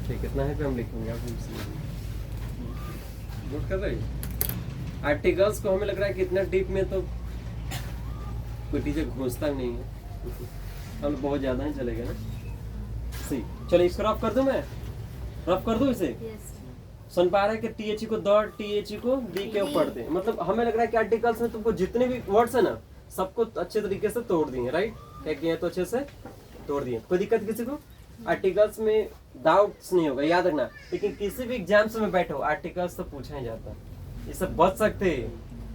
Speaker 1: ठीक, कितना है पे हम लिखेंगे, आप नोट कर रहे हैं। आर्टिकल्स को हमें लग रहा है कि इतना डीप में तो कोई टीचर घुसता नहीं है, हम बहुत ज्यादा ही चलेगा ना। सी, चलो इसको रफ कर दूं, मैं रफ कर दूं इसे। सुन पा रहे हैं कि टीएचई को द, टीएचई को दी के पढ़ते हैं। मतलब हमें लग रहा है कि आर्टिकल्स में तुमको जितने भी वर्ड्स है ना, सबको अच्छे तरीके से तोड़ दिए, राइट? क्या किया तो अच्छे से तोड़ दिए। कोई दिक्कत किसी को? आर्टिकल्स में डाउट्स नहीं होगा, याद रखना। लेकिन किसी भी एग्जाम्स में बैठो, आर्टिकल्स तो पूछा ही जाता है। ये सब बच सकते हैं,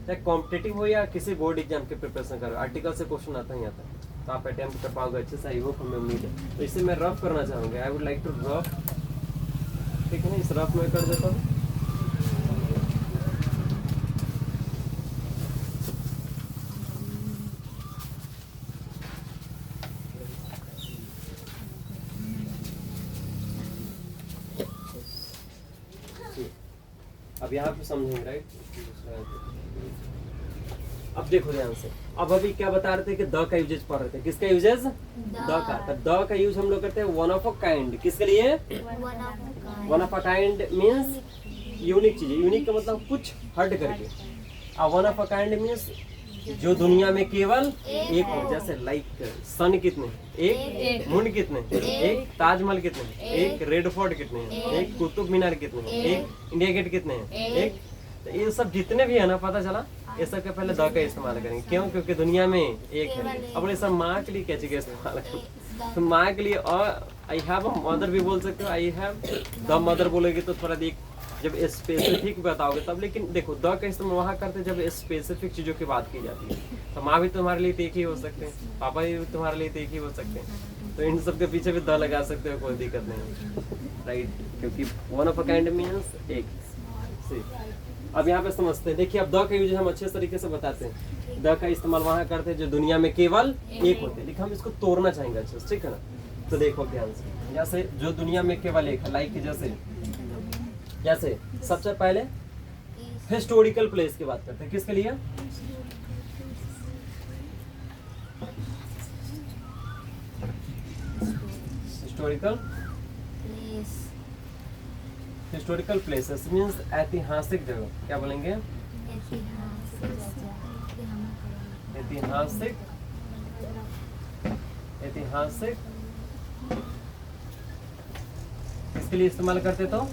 Speaker 1: चाहे कॉम्पिटिटिव हो या किसी बोर्ड एग्जाम के प्रिपरेशन करो, आर्टिकल से क्वेश्चन आता ही आता है। तो आप अटेम्प्ट कर पाओगे अच्छे से, आई होप, हमें उम्मीद है। तो इसे मैं रफ करना चाहूँगा, I would like to rough. ठीक है ना, इस रफ में कर देता हूँ। अब यहाँ पे समझेंगे, राइट? अब देखो ध्यान से। अब अभी क्या बता रहे थे कि द का यूजेज पढ़ रहे थे। किसका यूजेज? द का। तो द का यूज हम लोग करते हैं वन ऑफ अ काइंड। किसके लिए? One of a kind means unique चीज। यूनिक का मतलब कुछ हट करके। One of a kind means जो दुनिया में केवल एक हो। जैसे लाइक सन कितने? एक। मून कितने? एक। ताजमहल कितने? एक। रेड फोर्ट कितने? एक। कुतुब मीनार कितने? एक। इंडिया गेट कितने? एक। तो ये सब जितने भी है ना, पता चला, ये सब के पहले द का इस्तेमाल करेंगे। क्यों? क्योंकि दुनिया में एक है। अब ये सब माँ के लिए क्या चीज का इस्तेमाल करेंगे? तो माँ के लिए और आई हैव अ मदर भी बोल सकते हो। आई हैव द मदर बोलोगे तो थोड़ा देख, जब स्पेसिफिक बताओगे तब। लेकिन देखो द का इस्तेमाल वहाँ करते हैं जब स्पेसिफिक चीजों की बात की जाती है। तो माँ भी तुम्हारे लिए एक ही हो सकते हैं, पापा भी तुम्हारे लिए एक ही हो सकते हैं। तो इन सब के पीछे भी द लगा सकते हो, कोई दिक्कत नहीं, राइट? क्योंकि one of a kind means एक। अब यहाँ पे समझते हैं। देखिए, अब द का यूज हम अच्छे तरीके से बताते हैं। द का इस्तेमाल वहाँ करते हैं जो दुनिया में केवल एक होते हैं। लेकिन हम इसको तोड़ना चाहेंगे अच्छे से, ठीक है ना? तो देखो ध्यान से। जैसे जो दुनिया में केवल एक है, लाइक जैसे सबसे पहले हिस्टोरिकल प्लेस की बात करते हैं। किसके लिए? हिस्टोरिकल प्लेसेस मीन्स ऐतिहासिक जगह। क्या बोलेंगे? ऐतिहासिक इसके लिए इस्तेमाल करते तो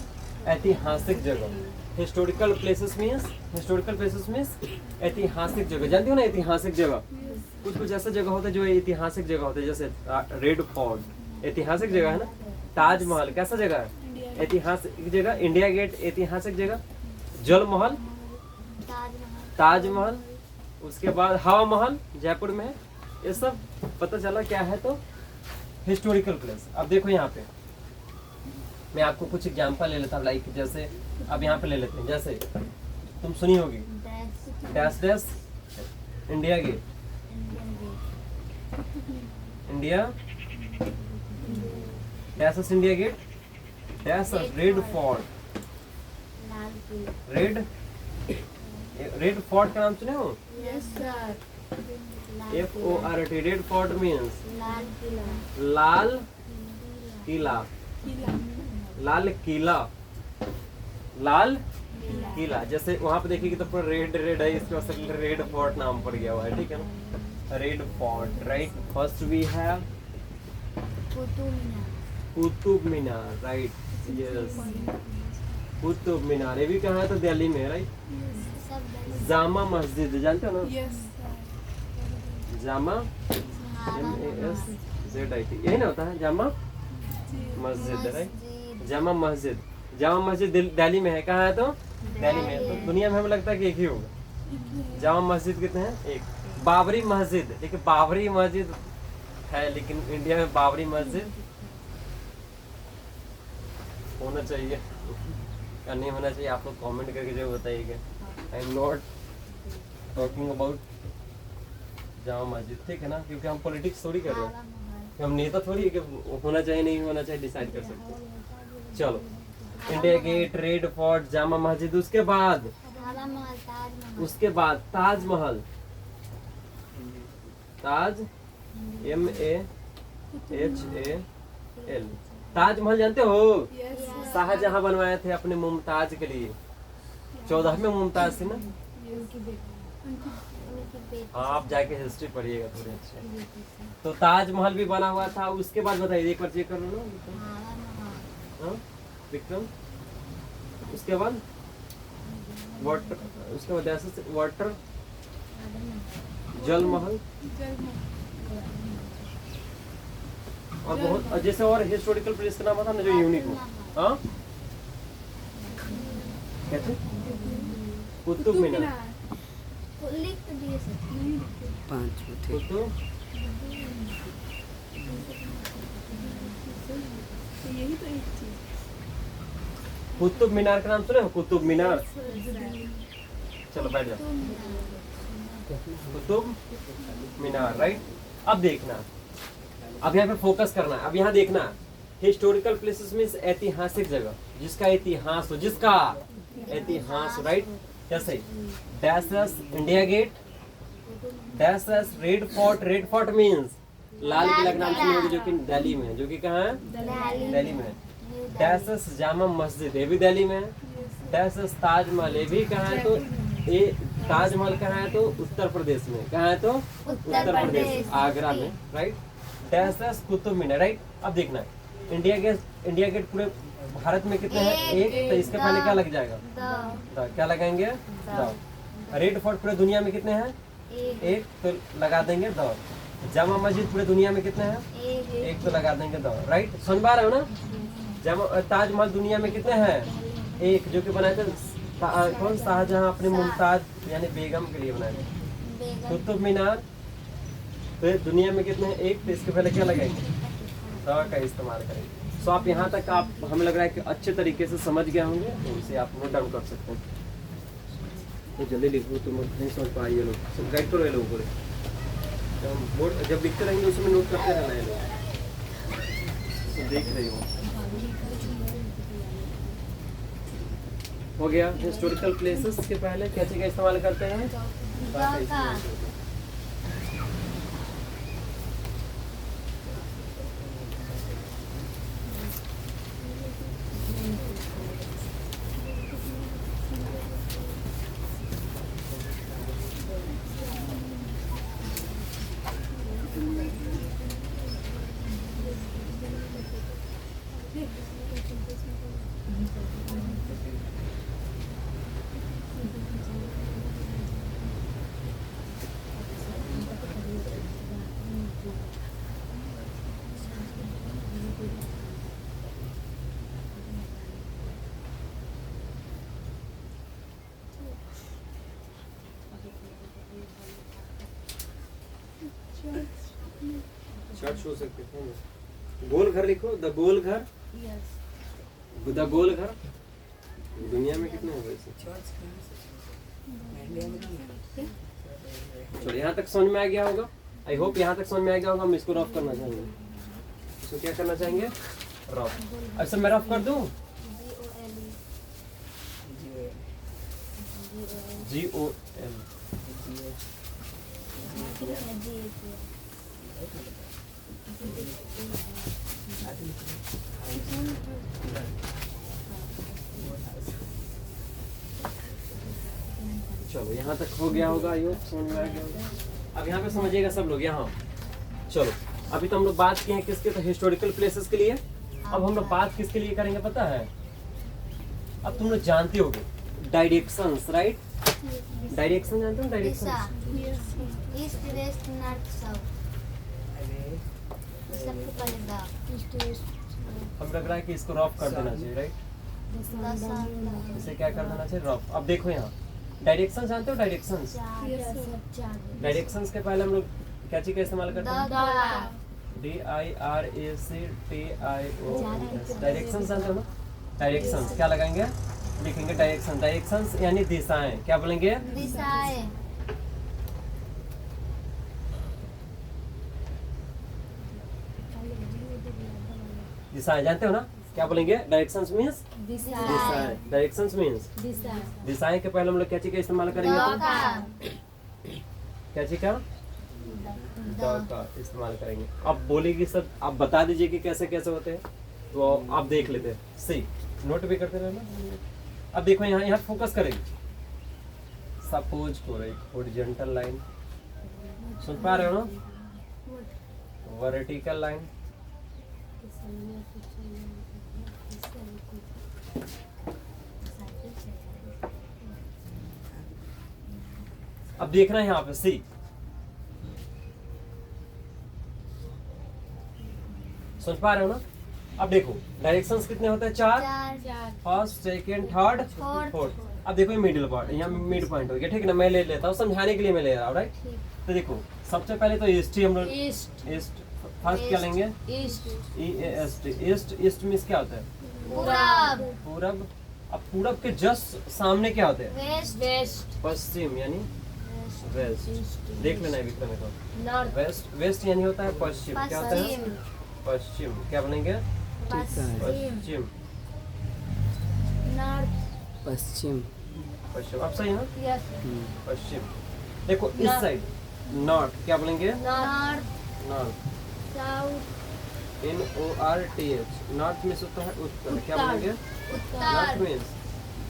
Speaker 1: ऐतिहासिक जगह। हिस्टोरिकल प्लेसेस मीन्स ऐतिहासिक जगह। जानते हो ना ऐतिहासिक जगह? कुछ ऐसा जगह होता है जो ऐतिहासिक जगह होता है। जैसे रेड फोर्ट ऐतिहासिक जगह है ना। ताजमहल कैसा जगह है? ऐतिहासिक जगह। इंडिया गेट ऐतिहासिक जगह। जल महल, ताजमहल, उसके बाद हवा महल जयपुर में है। ये सब पता चला क्या है तो हिस्टोरिकल प्लेस। अब देखो यहाँ पे मैं आपको कुछ एग्जांपल ले लेता हूँ। लाइक जैसे अब यहाँ पे ले लेते हैं। जैसे तुम सुनी होगी dash dash India Gate, India dash India Gate, dash Red Fort, Red Fort का नाम सुने हो? FORT। Red Fort means Lal Qila. Lal Qila, Lal Qila. जैसे वहां पे देखिए तो पूरा रेड रेड है, इसके वजह रेड फोर्ट नाम पड़ गया हुआ है, ठीक है ना? Red Fort, right? First we have Qutub Minar, right? Yes, Qutub Minar. ये भी कहाँ है? तो दिल्ली में, राइट? जामा मस्जिद जानते हो ना? जामा MASZID, यही ना होता है जामा मस्जिद, राइट? जामा मस्जिद दिल्ली में है। कहाँ है तो? दिल्ली में। तो दुनिया में हमें लगता है कि एक ही होगा। जामा मस्जिद कितने हैं? एक। बाबरी मस्जिद, देखिए बाबरी मस्जिद है, लेकिन इंडिया में बाबरी मस्जिद होना चाहिए या नहीं होना चाहिए? आप लोग कमेंट करके जरूर बताइएगा। आई am not talking about Jama Masjid, ठीक है ना? क्योंकि हम पॉलिटिक्स थोड़ी कर रहे हैं। हम नेता थोड़ी है कि होना चाहिए नहीं होना चाहिए डिसाइड कर सकते हैं। चलो, India Gate, Red Fort, Jama Masjid, उसके बाद
Speaker 2: हवा महल, ताजमहल,
Speaker 1: उसके बाद ताजमहल, ताज MAHAL, ताजमहल जानते हो? शाहजहां बनवाए थे अपने मुमताज के लिए। 14वीं मुमताज थी ना।
Speaker 2: उनकी बेटी,
Speaker 1: हाँ, आप जाके हिस्ट्री पढ़िएगा थोड़ी अच्छे। तो ताजमहल भी बना हुआ था। उसके बाद बताइए, एक बार चेक कर लो ना।
Speaker 2: हवा महल,
Speaker 1: हाँ, विक्रम। उसके बाद वाटर, उसके बाद ऐसे वाटर, जल महल, और बहुत जैसे और हिस्टोरिकल प्लेस का नाम बता ना जो यूनिक हो। हाँ, कहते कुतुब मीनार,
Speaker 2: लिख तो दिए सब।
Speaker 1: कुतुब कुतुब मीनार का नाम सुने हो? कुतुब मीनार। चलो बैठ जाओ। कुतुब मीनार, राइट। अब देखना, अब यहाँ पे फोकस करना है। अब यहाँ देखना, हिस्टोरिकल प्लेसेस मीन्स ऐतिहासिक जगह, जिसका इतिहास हो, जिसका इतिहास, राइट। जैसे dash India Gate, dash Red Fort. Red Fort means Lal Qila का नाम सुने होंगे, जो कि दिल्ली में है। जो कि कहाँ है? दिल्ली में है। डैश जामा मस्जिद, ये भी दिल्ली में है। डैश ताजमहल, ये भी कहाँ है? तो ये ताजमहल कहाँ है? तो उत्तर प्रदेश में। कहाँ है? तो उत्तर प्रदेश, आगरा में, right. Dash Qutub Minar, right. अब देखना, इंडिया गेट पूरे भारत में कितने हैं? एक। तो इसके पहले क्या लग जाएगा? क्या लगाएंगे? द। रेड फोर्ट पूरे दुनिया में कितने हैं? एक। तो लगा देंगे द। जामा मस्जिद पूरे दुनिया में कितने हैं? एक। तो लगा देंगे द, राइट। सुन पा रहे हो ना? ताजमहल दुनिया में कितने हैं? एक, जो कि बनाए थे कौन? शाहजहां अपनी मुमताज यानी बेगम के लिए बनाए थे। कुतुब मीनार तो दुनिया में कितने हैं? एक। तो इसके पहले क्या लगाएंगे? द का इस्तेमाल करेंगे। सो आप यहाँ तक आप हमें लग रहा है कि अच्छे तरीके से समझ गए होंगे, तो इसे आप नोट डाउन कर सकते हैं। तो जल्दी लिखो, तुम नहीं समझ पाइए लोग, सब गाइड करो ये लोगों को। बोर्ड जब लिखते रहेंगे उसमें नोट करते रहना है लोग, तो देख रहे हो। हो गया। हिस्टोरिकल प्लेसेस के पहले क्या चीज का इस्तेमाल करते हैं? शॉर्ट हो सकते हैं। गोल घर लिखो, द गोल घर। द गोल घर दुनिया में कितने हैं वैसे? चलो, यहाँ तक समझ में आ गया होगा। आई होप यहाँ तक समझ में आ गया होगा। हम इसको रफ करना चाहेंगे। इसको क्या करना चाहेंगे? रफ। अच्छा, मैं रफ कर दूं? GOL। चलो, यहाँ तक हो गया होगा। यो समझ में आ गया होगा। अब यहाँ पे समझिएगा सब लोग। यहाँ चलो, अभी तो हम लोग बात किए हैं किसके? तो हिस्टोरिकल प्लेसेस के लिए। अब हम लोग बात किसके लिए करेंगे पता है? अब तुम लोग जानते होगे डायरेक्शंस, राइट। डायरेक्शन जानते हो? Direction
Speaker 2: east, west, north, south. सबसे पहले द
Speaker 1: हम लग रहा है कि इसको रफ कर देना चाहिए, राइट। इसे क्या कर देना चाहिए? रफ। अब देखो यहाँ डायरेक्शन जानते हो? डायरेक्शंस, डायरेक्शंस के पहले हम लोग क्या चीज का इस्तेमाल करते हैं? DIRACTION। डायरेक्शंस जानते हो ना? डायरेक्शंस क्या लगाएंगे? लिखेंगे डायरेक्शन। डायरेक्शंस यानी दिशाएं। क्या बोलेंगे?
Speaker 2: दिशाएं।
Speaker 1: दिशाएं जानते हो ना, क्या बोलेंगे? डायरेक्शंस मींस
Speaker 2: दिशा
Speaker 1: दिशाएं, डायरेक्शंस मींस
Speaker 2: दिशा
Speaker 1: दिशाएं के पहले हम लोग क्या चीज का इस्तेमाल करेंगे? तो क्या चीज का? द का इस्तेमाल करेंगे। अब बोलेगी सब, आप बता दीजिए कि कैसे कैसे होते हैं, तो आप देख लेते हैं, सी नोट भी करते रहना। अब देखो यहाँ यहाँ फोकस करेंगे। सपोज फॉर एक हॉरिजॉन्टल लाइन, सुन पा रहे हो ना? वर्टिकल लाइन, अब देखना है यहाँ पे सी, सुन पा रहे हो ना? अब देखो डायरेक्शंस कितने होते हैं? 4, फर्स्ट सेकंड थर्ड फोर्थ। अब देखो ये मिडिल पार्ट, यहाँ मिड पॉइंट हो गया, ठीक है ना? मैं ले लेता हूँ, समझाने के लिए मैं ले रहा हूँ, राइट? तो देखो सबसे पहले तो ईस्ट ही हम लोग, ईस्ट फर्स्ट क्या लेंगे? ईस्ट। ईस्ट ईस्ट मींस क्या होता है? पूरब। अब पूरब के जस्ट सामने क्या होते हैं? पश्चिम यानी वेस्ट। देख लेना है विक्रम को, वेस्ट वेस्ट यानी होता है पश्चिम। क्या होता है? पश्चिम। क्या बनेंगे? पश्चिम।
Speaker 3: पश्चिम।
Speaker 1: पश्चिम, अब सही है ना? पश्चिम। देखो इस साइड नॉर्थ, क्या बोलेंगे? North, NORTH। नॉर्थ मीन्स होता है उत्तर, क्या बोलेंगे? नॉर्थ मीन्स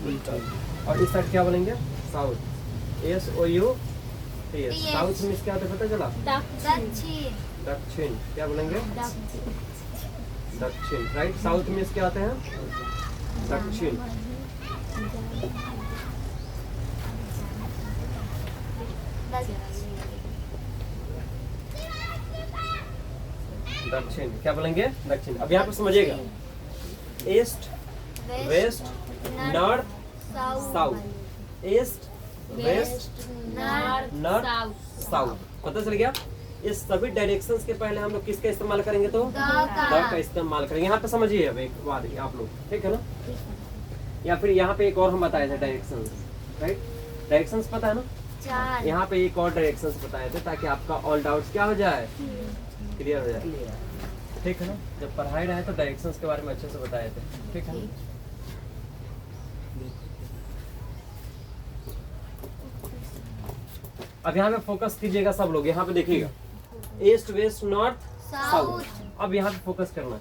Speaker 1: उत्तर। और इस साइड क्या बोलेंगे? South, SOUTH। साउथ मीन्स क्या होता है पता चला? दक्षिण। क्या बोलेंगे? दक्षिण, राइट? साउथ मीन्स क्या होते हैं? दक्षिण। दक्षिण, क्या बोलेंगे? दक्षिण। अब यहाँ पे समझिएगा, east west north south, east west north south. पता चल गया? इस सभी डायरेक्शंस के पहले हम लोग किसका इस्तेमाल करेंगे? तो द का इस्तेमाल करेंगे। यहाँ पे समझिए अब एक बात आप लोग, ठीक है ना? या फिर यहाँ पे एक और हम बताए थे डायरेक्शंस, राइट? डायरेक्शंस पता है ना? यहाँ पे एक और डायरेक्शंस बताए थे ताकि आपका ऑल डाउट्स क्या हो जाए? क्लियर हो जाए, ठीक है ना? जब पढ़ाई रहे तो डायरेक्शंस के बारे में अच्छे से बताए थे, ठीक है ना? अब यहाँ पे फोकस कीजिएगा सब लोग, यहाँ पे देखिएगा, ईस्ट वेस्ट नॉर्थ साउथ। अब यहाँ पे फोकस करना,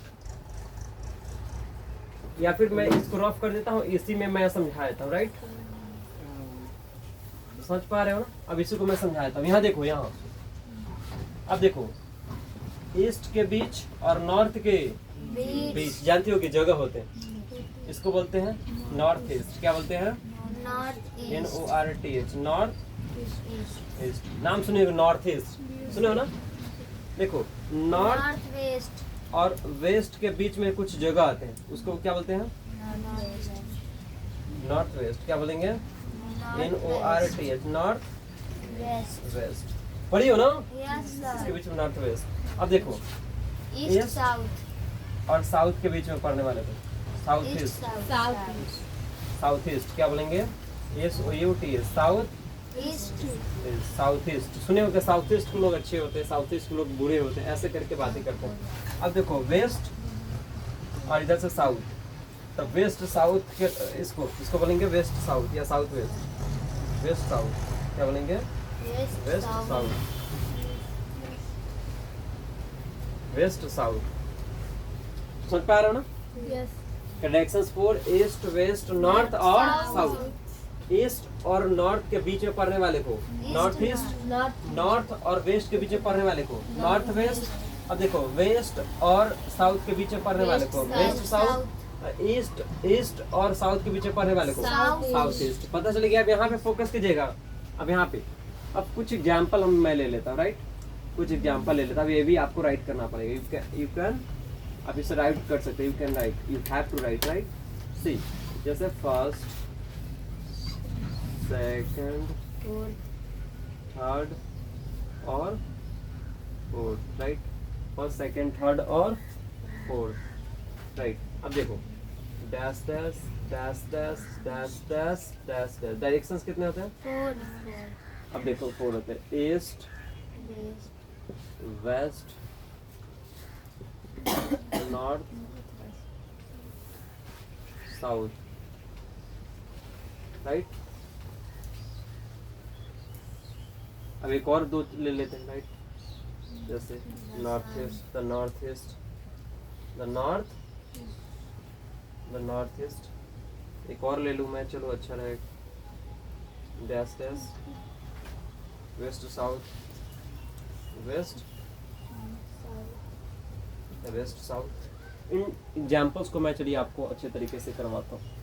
Speaker 1: या फिर मैं इसको रफ कर देता हूँ, इसी में मैं समझा देता हूँ, राइट? समझ पा रहे हो ना? अब इसी को मैं समझा देता हूँ। यहाँ देखो, यहाँ अब देखो, ईस्ट के बीच और नॉर्थ के बीच जानती हो कि जगह होते हैं, इसको बोलते हैं नॉर्थ ईस्ट। क्या बोलते हैं? NORTH, north east. नाम सुने हो? नॉर्थ ईस्ट सुने हो ना? देखो नॉर्थ
Speaker 2: वेस्ट
Speaker 1: और वेस्ट के बीच में कुछ जगह आते हैं, उसको क्या बोलते हैं? North west. क्या बोलेंगे? NORTH, north west. पढ़ी हो ना? इसके बीच में नॉर्थ वेस्ट। अब देखो
Speaker 2: ईस्ट साउथ
Speaker 1: और साउथ के बीच में पढ़ने वाले थे, साउथ ईस्ट। साउथ ईस्ट क्या बोलेंगे? SOUT, south
Speaker 2: east.
Speaker 1: South east. सुने हो कि साउथ ईस्ट के लोग अच्छे होते हैं, साउथ ईस्ट के लोग बुरे होते हैं, ऐसे करके बातें करते हैं। अब देखो वेस्ट और इधर से साउथ, तो वेस्ट साउथ के इसको बोलेंगे वेस्ट साउथ या साउथ वेस्ट। वेस्ट साउथ क्या बोलेंगे? Waste south, west south. समझ पा रहे हो ना? Directions for east west north और साउथ। ईस्ट और नॉर्थ के बीच में पढ़ने वाले को नॉर्थ ईस्ट, नॉर्थ और वेस्ट के बीच में पढ़ने वाले को नॉर्थ वेस्ट। अब देखो वेस्ट और साउथ के बीच में पढ़ने वाले को वेस्ट साउथ। ईस्ट ईस्ट और साउथ के बीच में पढ़ने वाले को साउथ ईस्ट। पता चल गया? अब यहाँ पे फोकस कीजिएगा। अब यहाँ पे अब कुछ एग्जाम्पल मैं ले लेता हूँ, राइट? कुछ एग्जाम्पल ले लेता हूँ। ये भी आपको राइट करना पड़ेगा। यू कैन आप इसे राइट कर सकते हैं, you can write, you have to write, right? See जैसे फर्स्ट सेकंड थर्ड और fourth, right? First second third और फोर्थ, राइट? अब देखो dash dash dash dash dash dash dash dash. Directions कितने होते हैं? अब देखो 4 होते हैं, east west north south, right. अब एक और दो ले लेते हैं, राइट। जैसे north east, the north east, the north, the north east. एक और ले लूँ मैं, चलो अच्छा रहेगा। Dash dash, west south, west, west south. इन एग्जाम्पल्स को मैं चलिए आपको अच्छे तरीके से करवाता हूँ।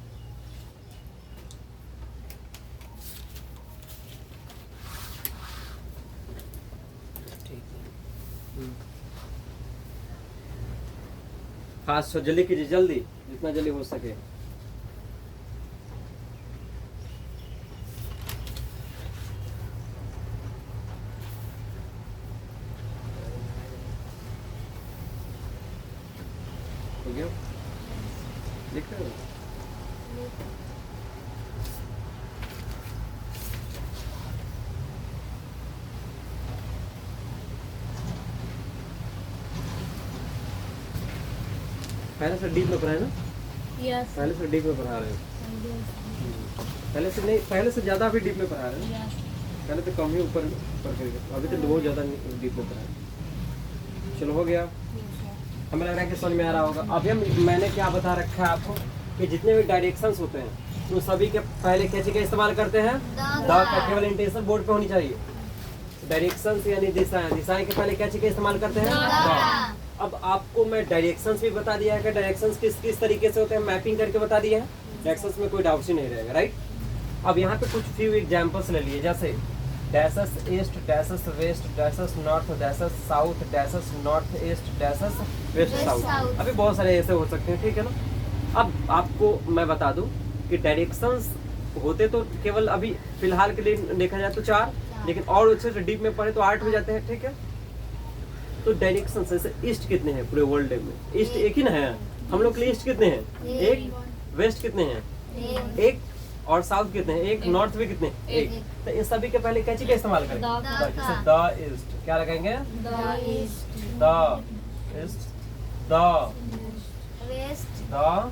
Speaker 1: खास तो जल्दी कीजिए, जल्दी, जितना जल्दी हो सके। हो गया, लिख रहे हो? पहले से डीप में पढ़ा है ना?
Speaker 2: यस
Speaker 1: पहले से डीप में पढ़ा रहे हो? पहले से नहीं, पहले से ज्यादा अभी डीप में पढ़ा रहे हैं। पहले तो कम ही ऊपर करके, अभी तो बहुत ज्यादा डीप में पढ़ा है। चलो हो गया, हमें लग रहा है कि समझ में आ रहा होगा। अभी मैंने क्या बता रखा है आपको कि जितने भी डायरेक्शंस होते हैं उन सभी के पहले कैसे का इस्तेमाल करते हैं? द का केवल इंटेंशन बोर्ड पे होनी चाहिए। डायरेक्शंस यानी दिशाएं, दिशाएं के पहले कैसे का इस्तेमाल करते हैं? द। अब आपको मैं डायरेक्शंस भी बता दिया है कि डायरेक्शंस किस किस तरीके से होते हैं, मैपिंग करके बता दिया है। डायरेक्शंस में कोई डाउट ही नहीं रहेगा, राइट। अब यहाँ पे कुछ फ्यू एग्जांपल्स ले लिए, जैसे dashes east, dashes west, dashes north, dashes south, dashes north east, dashes west south. अभी बहुत सारे ऐसे हो सकते हैं, ठीक है ना। अब आपको मैं बता दूं कि डायरेक्शंस होते तो केवल अभी फिलहाल के लिए देखा जाए तो 4, लेकिन और अच्छे से डीप में पढ़े तो 8 हो जाते हैं, ठीक है। तो डायरेक्शन जैसे ईस्ट कितने हैं पूरे वर्ल्ड में? ईस्ट एक ही ना है हम लोग के लिए। ईस्ट कितने हैं? एक। वेस्ट कितने हैं? एक। और साउथ कितने हैं? एक। नॉर्थ भी कितने? एक। तो इन सभी के पहले क्या चीज का इस्तेमाल करेंगे? जैसे द ईस्ट, क्या लगाएंगे?
Speaker 2: The east,
Speaker 1: the east, the
Speaker 2: west,
Speaker 1: the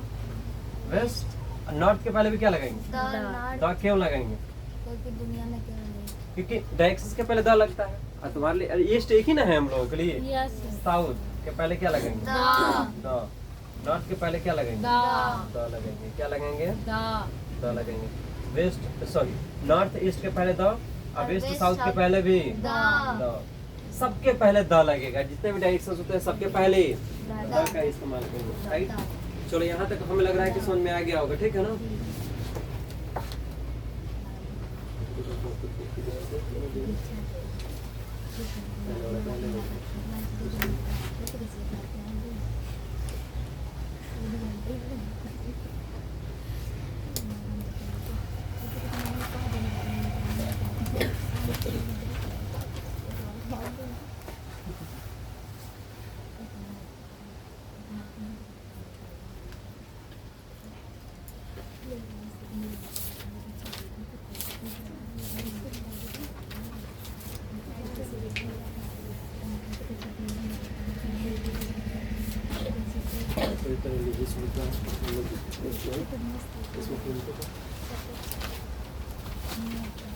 Speaker 1: west. North के पहले भी क्या लगाएंगे?
Speaker 2: द नॉर्थ,
Speaker 1: द क्यों लगाएंगे?
Speaker 2: क्योंकि दुनिया में केवल एक।
Speaker 1: क्योंकि डायरेक्शंस के पहले द लगता है। और तुम्हारे लिए ईस्ट एक ही ना है हम लोगों के लिए।
Speaker 2: यस
Speaker 1: साउथ के पहले क्या लगेंगे? द। नॉर्थ के पहले क्या लगेंगे? द लगेंगे। क्या लगेंगे? द लगेंगे। वेस्ट, सॉरी, नॉर्थ ईस्ट के पहले द, और वेस्ट साउथ के पहले भी द। सबके पहले द लगेगा। जितने भी डायरेक्शंस होते हैं सबके पहले द का इस्तेमाल करेंगे, राइट। चलो यहाँ तक हमें लग रहा है कि समझ में आ गया होगा, ठीक है ना।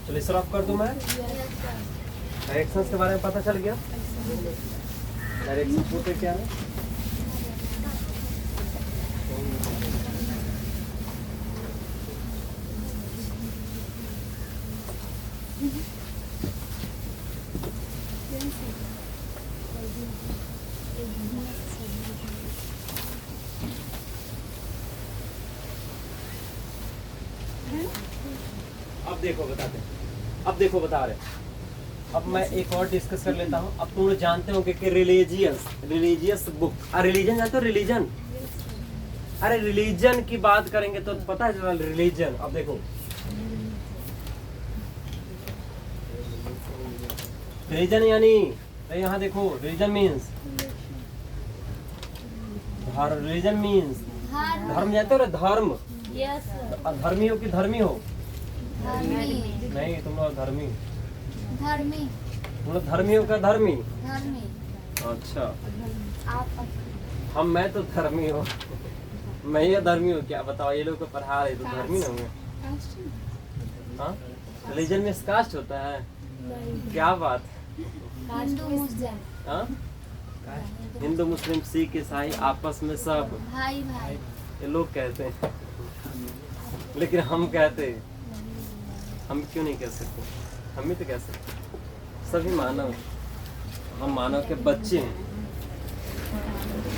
Speaker 1: चलिए सर ऑफ कर दूं मैं। डायरेक्शंस के बारे में पता चल गया। डायरेक्शन होते क्या है? अब देखो बता रहे। अब मैं एक और डिस्कस कर लेता हूँ। अब तुम लोग जानते हो कि रिलीजियस बुक, रिलीजन जानते हो? रिलीजन, अरे रिलीजन की बात करेंगे तो पता है जरा रिलीजन। अब देखो रिलीजन यानी, तो यहाँ देखो रिलीजन मीन्स रिलीजन मीन्स धर्म, जानते हो? धर्म।
Speaker 2: यस
Speaker 1: धर्मी हो कि धर्मी हो?
Speaker 2: धर्मी,
Speaker 1: नहीं, तुम लोग धर्मी,
Speaker 2: धर्मी,
Speaker 1: तुम लोग धर्मी हो क्या? धर्मी,
Speaker 2: धर्मी।
Speaker 1: अच्छा।
Speaker 2: आप
Speaker 1: मैं तो धर्मी हूँ। मैं ये धर्मी हूँ क्या? बताओ, ये लोग को पढ़ा रहे तो धर्मी ना हुए? हाँ, रिलीजन में कास्ट होता है? क्या बात?
Speaker 2: हिंदू मुस्लिम
Speaker 1: हाँ, हिंदू मुस्लिम सिख ईसाई आपस में सब
Speaker 2: भाई भाई
Speaker 1: ये लोग कहते हैं, लेकिन हम कहते हैं, हम क्यों नहीं कह सकते? हम भी तो कह सकते। सभी मानव, हम मानव के बच्चे हैं,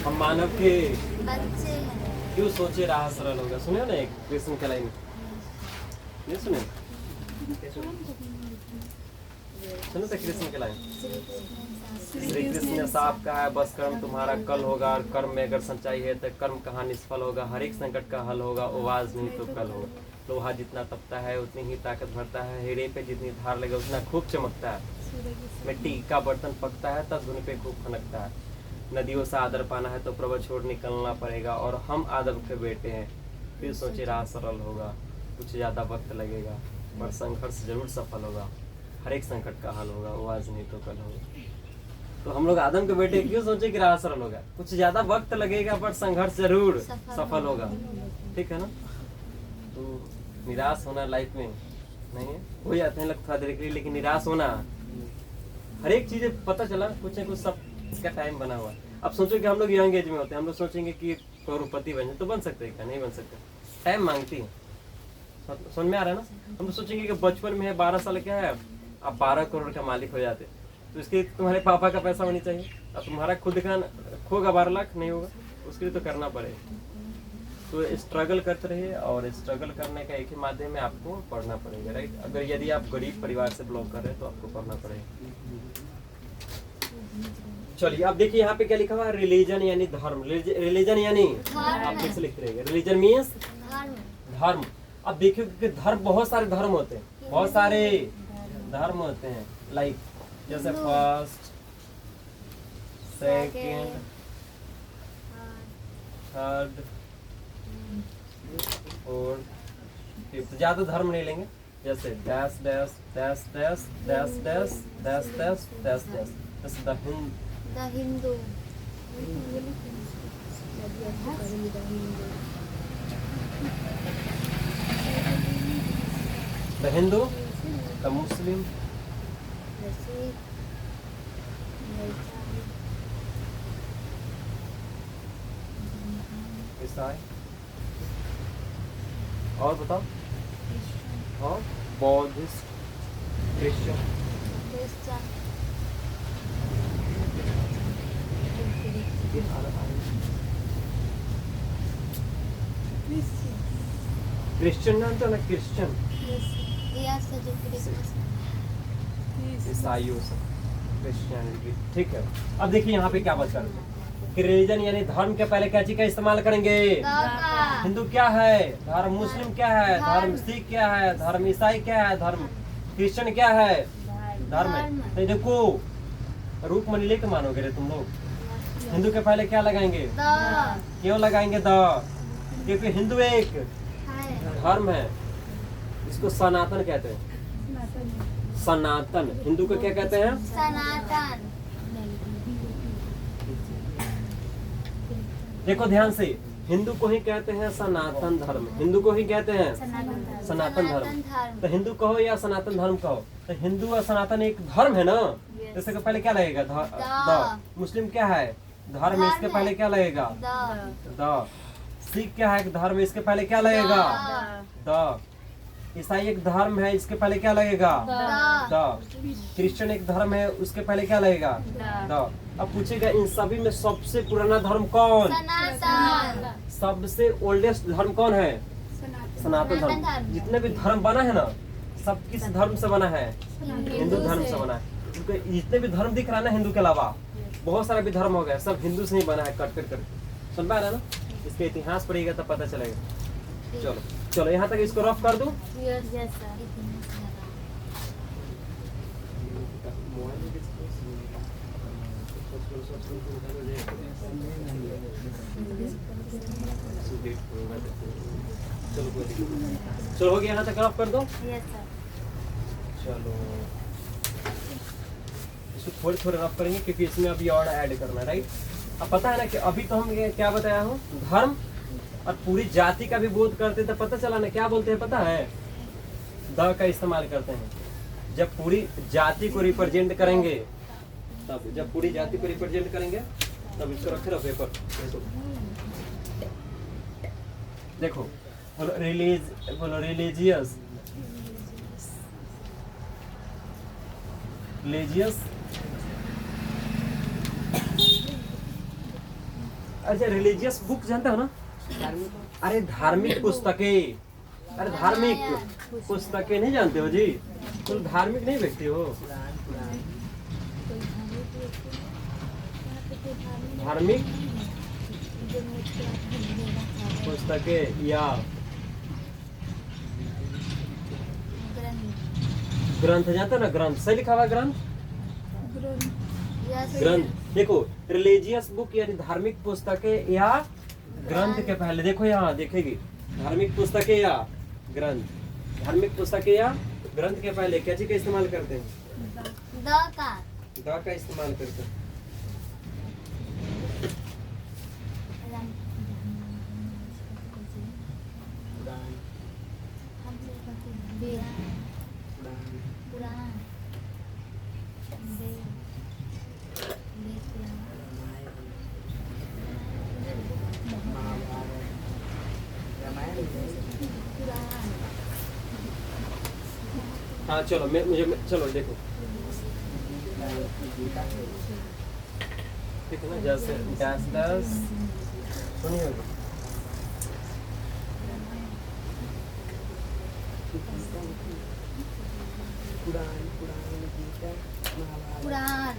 Speaker 1: हम मानव के
Speaker 2: बच्चे हैं।
Speaker 1: क्यों सोचे राह सरल होगा। सुने ना एक कृष्ण के लाइन, नहीं सुने? सुनो तो कृष्ण के लाइन, श्री कृष्ण ने साफ कहा है बस कर्म तुम्हारा कल होगा, और कर्म में अगर सच्चाई है तो कर्म कहाँ निष्फल होगा। हर एक संकट का हल होगा, आवाज नहीं तो कल होगा। लोहा जितना तपता है उतनी ही ताकत भरता है, हीरे पे जितनी धार लगे उतना खूब चमकता है। मिट्टी का बर्तन पकता है तब धुन पे खूब खनकता है। नदियों से आदर पाना है तो प्रभु छोड़ निकलना पड़ेगा, और हम आदम के बेटे हैं। फिर सोचे राह सरल होगा, कुछ ज्यादा वक्त लगेगा पर संघर्ष जरूर सफल होगा। हर एक संकट का हल होगा, आवाज नहीं तो कल होगा। तो हम लोग आदम के बेटे क्यों सोचे कि राह सरल होगा, कुछ ज्यादा वक्त लगेगा पर संघर्ष जरूर सफल होगा। ठीक है ना? तो निराश होना लाइफ में नहीं है, हो जाते हैं लोग थोड़ा देर के लिए, लेकिन निराश होना, हर एक चीज पता चला कुछ न कुछ सब इसका टाइम बना हुआ। अब सोचो कि हम लोग यंग एज में होते हैं, हम लोग सोचेंगे कि करोड़पति बने तो बन सकते हैं क्या? नहीं बन सकते, टाइम मांगती है। समझ में आ रहा है ना? हम लोग सोचेंगे कि बचपन में है 12 साल क्या है, आप 12 करोड़ का मालिक हो जाते, तो इसके लिए तुम्हारे पापा का पैसा होनी चाहिए। अब तुम्हारा खुद का खोगा 12 लाख नहीं होगा, उसके लिए तो करना पड़ेगा। तो स्ट्रगल करते रहिए, और स्ट्रगल करने का एक ही माध्यम है, आपको पढ़ना पड़ेगा। राइट? अगर यदि आप गरीब परिवार से बिलोंग कर रहे हैं तो आपको पढ़ना पड़ेगा। चलिए अब देखिए यहाँ पे क्या लिखा हुआ है, रिलीजन यानी धर्म। रिलीजन यानी आप कैसे लिख रहे हैं? रिलीजन मीन्स धर्म। अब देखिए कि धर्म, बहुत सारे धर्म होते हैं, बहुत सारे धर्म होते हैं। लाइक जैसे first, second, third, fourth, fifth. ज्यादा धर्म नहीं लेंगे, जैसे dash dash dash dash dash dash dash dash dash dash. जैसे द
Speaker 2: हिंदू
Speaker 1: द मुस्लिम, ईसाई, और बताओ, हाँ, बौद्धिस्ट, क्रिश्चियन, क्रिश्चियन जानते हो ना? क्रिश्चियन ईसाइयों से क्रिश्चियनिटी। ठीक है, अब देखिए यहाँ पे क्या बात कर रहे हैं कि रिलीजन यानी धर्म के पहले क्या चीज का इस्तेमाल करेंगे? हिंदू क्या है, धर्म मुस्लिम क्या है, धर्म सिख क्या है, धर्म ईसाई क्या है, धर्म क्रिश्चियन क्या है, धर्म है। तो देखो रूप में लेके मानोगे रे तुम लोग। हिंदू के पहले क्या लगाएंगे? क्यों लगाएंगे द? क्योंकि हिंदू एक धर्म है, इसको सनातन कहते हैं। सनातन, हिंदू को क्या कहते हैं?
Speaker 2: सनातन।
Speaker 1: देखो ध्यान से, हिंदू को ही कहते हैं सनातन धर्म, हिंदू को ही कहते हैं सनातन धर्म। तो हिंदू कहो या सनातन धर्म कहो, तो हिंदू और सनातन एक धर्म है ना। इसके पहले क्या लगेगा? द। मुस्लिम क्या है? धर्म, इसके पहले क्या लगेगा? द। सिख क्या है? धर्म, इसके पहले क्या लगेगा? द। ईसाई एक धर्म है, इसके पहले क्या लगेगा? द। क्रिश्चियन एक धर्म है, उसके पहले क्या लगेगा? द। अब पूछेगा इन सभी में सबसे पुराना धर्म कौन?
Speaker 2: सनातन।
Speaker 1: सबसे ओल्डेस्ट धर्म कौन है? सनातन धर्म। जितने भी धर्म बना है ना, सब किस धर्म से बना है? हिंदू धर्म से बना है। क्योंकि जितने भी धर्म दिख रहा है ना हिंदू के अलावा, बहुत सारा भी धर्म हो गया, सब हिंदू से ही बना है, कट कर। समझ पा रहे हैं ना? इसके इतिहास पढ़ेगा तब पता चलेगा। चलो चलो यहाँ तक इसको रफ कर दूं। चलो हो गया, यहाँ तक रफ कर दो। चलो इसको थोड़े थोड़े रफ करेंगे क्योंकि इसमें अभी और ऐड करना है। राइट? अब पता है ना कि अभी तो हम ये क्या बताया हूँ, धर्म और पूरी जाति का भी बोध करते तो पता चला ना क्या बोलते हैं पता है, द का इस्तेमाल करते हैं। जब पूरी जाति को रिप्रेजेंट करेंगे तब, जब पूरी जाति को रिप्रेजेंट करेंगे तब इसको रखे रहो पेपर। देखो बोलो रिलीजियस, रिलीजियस, अच्छा रिलीजियस बुक जानते हो ना? अरे धार्मिक पुस्तकें, अरे धार्मिक पुस्तकें नहीं जानते हो जी? तुम धार्मिक नहीं देखते हो? धार्मिक पुस्तकें या ग्रंथ जानते हो ना? ग्रंथ सही लिखा हुआ ग्रंथ, ग्रंथ। देखो रिलीजियस बुक यानी धार्मिक पुस्तकें या ग्रंथ के पहले देखो यहाँ देखेगी, धार्मिक पुस्तकें या ग्रंथ, धार्मिक पुस्तकें या ग्रंथ के पहले क्या चीज का इस्तेमाल करते हैं? द का इस्तेमाल करते हैं। हाँ चलो चलो देखो ठीक है ना, जैसे डैश सुनिए
Speaker 2: कुरान, कुरान,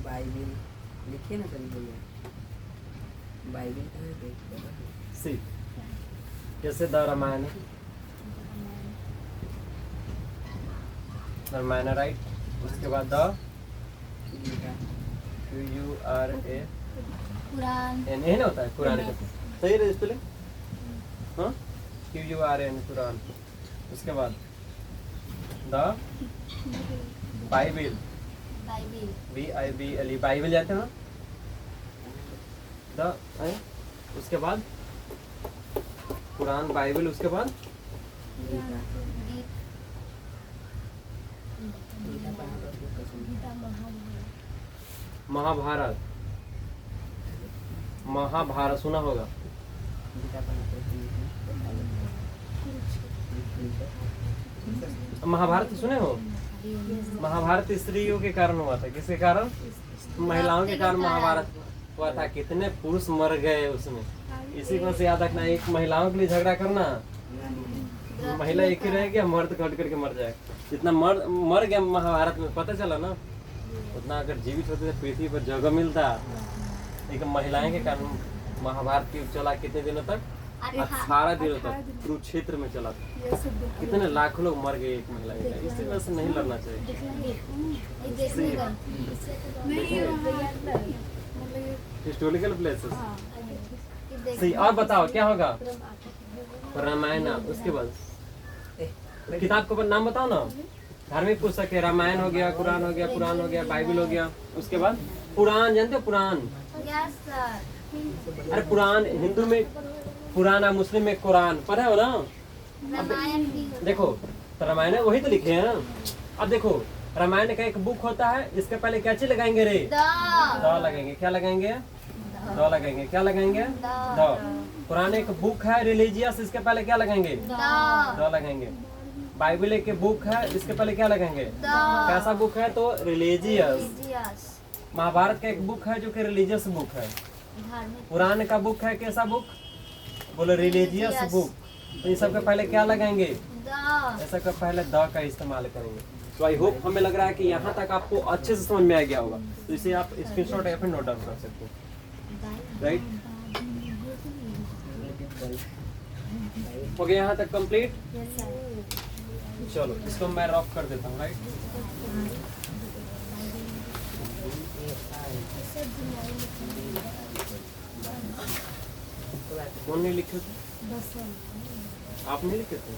Speaker 3: बाइबिल लिखिए ना कभी भैया, बाइबिल कहाँ देखते हैं?
Speaker 1: सी जैसे द रामायण, रामायण राइट, उसके बाद द QURAN
Speaker 2: कुरान,
Speaker 1: नहीं होता है कुरान का सही है स्पेलिंग, हाँ QURAN कुरान। उसके बाद the Bible,
Speaker 2: Bible,
Speaker 1: BIBLE Bible जाते हैं द, उसके बाद कुरान बाइबिल, उसके बाद महाभारत, महाभारत सुना होगा, महाभारत सुने हो? महाभारत स्त्रियों के कारण हुआ था, किसके कारण? महिलाओं के कारण महाभारत हुआ था। कितने पुरुष मर गए उसमें, इसी को से याद रखना। एक महिलाओं के लिए झगड़ा करना, महिला एक ही रह गया, मर्द कट करके मर जाए। जितना मर गया महाभारत में पता चला ना, उतना अगर जीवित होते तो पृथ्वी पर जगह मिलता। लेकिन महिलाएं के कारण महाभारत की चला कितने दिनों तक? 18 दिनों तक कुरुक्षेत्र में चला था। कितने लाखों लोग मर गए एक महिला के, इसी वजह से नहीं लड़ना चाहिए। हिस्टोरिकल प्लेसेस सही। और बताओ क्या होगा? रामायण, उसके बाद किताब का नाम बताओ ना। धार्मिक पुस्तक है, रामायण हो गया, कुरान हो गया, पुराण हो गया, बाइबिल हो गया। उसके बाद पुराण, जानते हो पुराण?
Speaker 2: Yes sir.
Speaker 1: अरे पुराण हिंदू में पुराना, मुस्लिम में कुरान, पढ़े हो ना?
Speaker 2: रामायण भी होता है।
Speaker 1: देखो तो रामायण वही तो लिखे हैं। अब देखो रामायण का एक बुक होता है, इसके पहले क्या चीज लगाएंगे रे? द लगाएंगे। क्या लगाएंगे? द लगाएंगे। क्या लगाएंगे? द। कुरान एक बुक है रिलीजियस, इसके पहले क्या लगाएंगे? द लगाएंगे। बाइबल एक बुक है, इसके पहले क्या लगाएंगे? कैसा बुक है? तो रिलीजियस। महाभारत का एक बुक है जो कि रिलीजियस बुक है। पुराण का बुक है कैसा बुक? बोलो रिलीजियस बुक। तो इन सब के पहले क्या लगाएंगे? ऐसा का पहले द का इस्तेमाल करेंगे। तो आई होप हमें लग रहा है कि यहाँ तक आपको अच्छे से समझ में आ गया होगा। तो इसे आप स्क्रीनशॉट या फिर नोट डाउन कर सकते हो। राइट। हो गया यहाँ तक कंप्लीट। चलो इसको मैं रॉक कर देता हूँ, राइट। कौन नहीं लिखे थे? आप नहीं लिखे थे?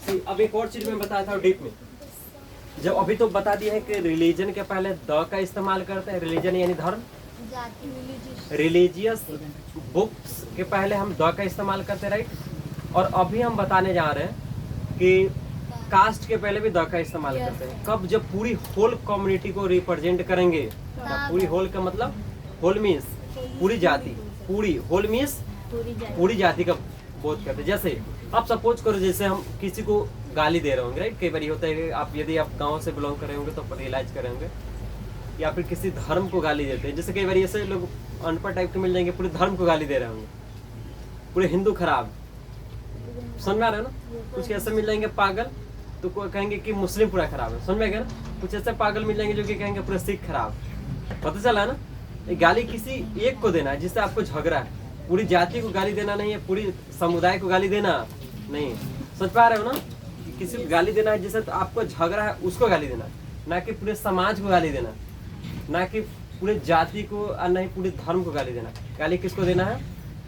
Speaker 1: See, अब एक और चीज मैं बताया था डीप में, जब अभी तो बता दिया है कि रिलीजन के पहले द का इस्तेमाल करते हैं, रिलीजन यानी धर्म। रिलीजियस बुक्स के पहले हम द का इस्तेमाल करते हैं, राइट। और अभी हम बताने जा रहे हैं कि कास्ट के पहले भी द का इस्तेमाल करते हैं। कब? जब पूरी होल कम्युनिटी को रिप्रेजेंट करेंगे। पूरी होल का मतलब, होल मीन्स पूरी जाति, पूरी होल मीन्स पूरी जाति का बोध करते हैं। जैसे आप सपोज करो, जैसे हम किसी को गाली दे रहे होंगे, राइट। कई बार होता है कि आप, यदि आप गांव से बिलोंग कर रहे होंगे तो रियलाइज कर रहे होंगे, या फिर किसी धर्म को गाली देते हैं। जैसे कई बार ऐसे लोग अनपढ़ टाइप के मिल जाएंगे, पूरे धर्म को गाली दे रहे होंगे, पूरे हिंदू खराब, समझ में आ रहा है ना। कुछ ऐसे मिल जाएंगे पागल, तो कहेंगे कि मुस्लिम पूरा खराब है, समझ में आ गया ना। कुछ ऐसे पागल मिल जाएंगे जो कि कहेंगे पूरा सिख खराब। पता चला ना, ये गाली किसी एक को देना है जिससे आपको झगड़ा है। पूरी जाति को गाली देना नहीं है, पूरी समुदाय को गाली देना नहीं। समझ पा रहे हो ना, किसी को गाली देना है जिससे तो आपको झगड़ा है, उसको गाली देना, ना कि पूरे समाज को गाली देना, ना कि पूरे जाति को, और ना ही पूरे धर्म को गाली देना। गाली किसको देना है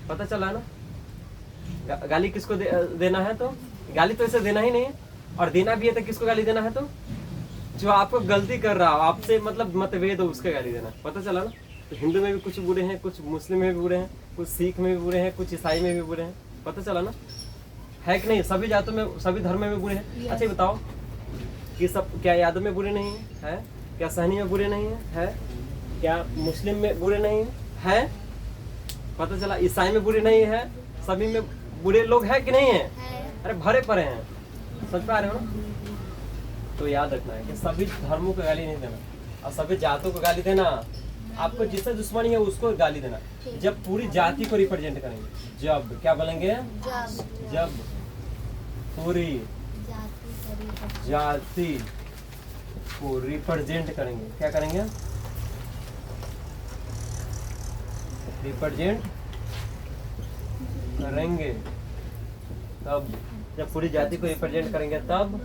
Speaker 1: पता चला ना। गाली किसको देना है, तो गाली तो ऐसे देना ही नहीं है। और देना भी है तो किसको गाली देना है, तो जो आपको गलती कर रहा हो, आपसे मतलब मतभेद हो, उसको गाली देना। पता चला ना। तो हिंदू में भी कुछ बुरे हैं, कुछ मुस्लिम में भी बुरे हैं, कुछ सिख में भी बुरे हैं, कुछ ईसाई में भी बुरे हैं। पता चला ना, है कि नहीं। सभी जातों में, सभी धर्म में बुरे हैं। अच्छा बताओ कि सब, क्या यादव में बुरे नहीं है? क्या सहनी में बुरे नहीं है? क्या मुस्लिम में बुरे नहीं है? पता चला। ईसाई में बुरे नहीं है, सभी में बुरे लोग हैं कि नहीं है? अरे भरे पड़े हैं, समझ पा रहे हो ना। तो याद रखना है कि सभी धर्मों को गाली नहीं देना, और सभी जातों को गाली देना। आपको जिससे दुश्मनी है उसको गाली देना, जब पूरी जाति को रिप्रेजेंट करेंगे। जब क्या बोलेंगे? जब पूरी जाति को रिप्रेजेंट करेंगे। क्या करेंगे? रिप्रेजेंट करेंगे। तब जब पूरी जाति को रिप्रेजेंट करेंगे तब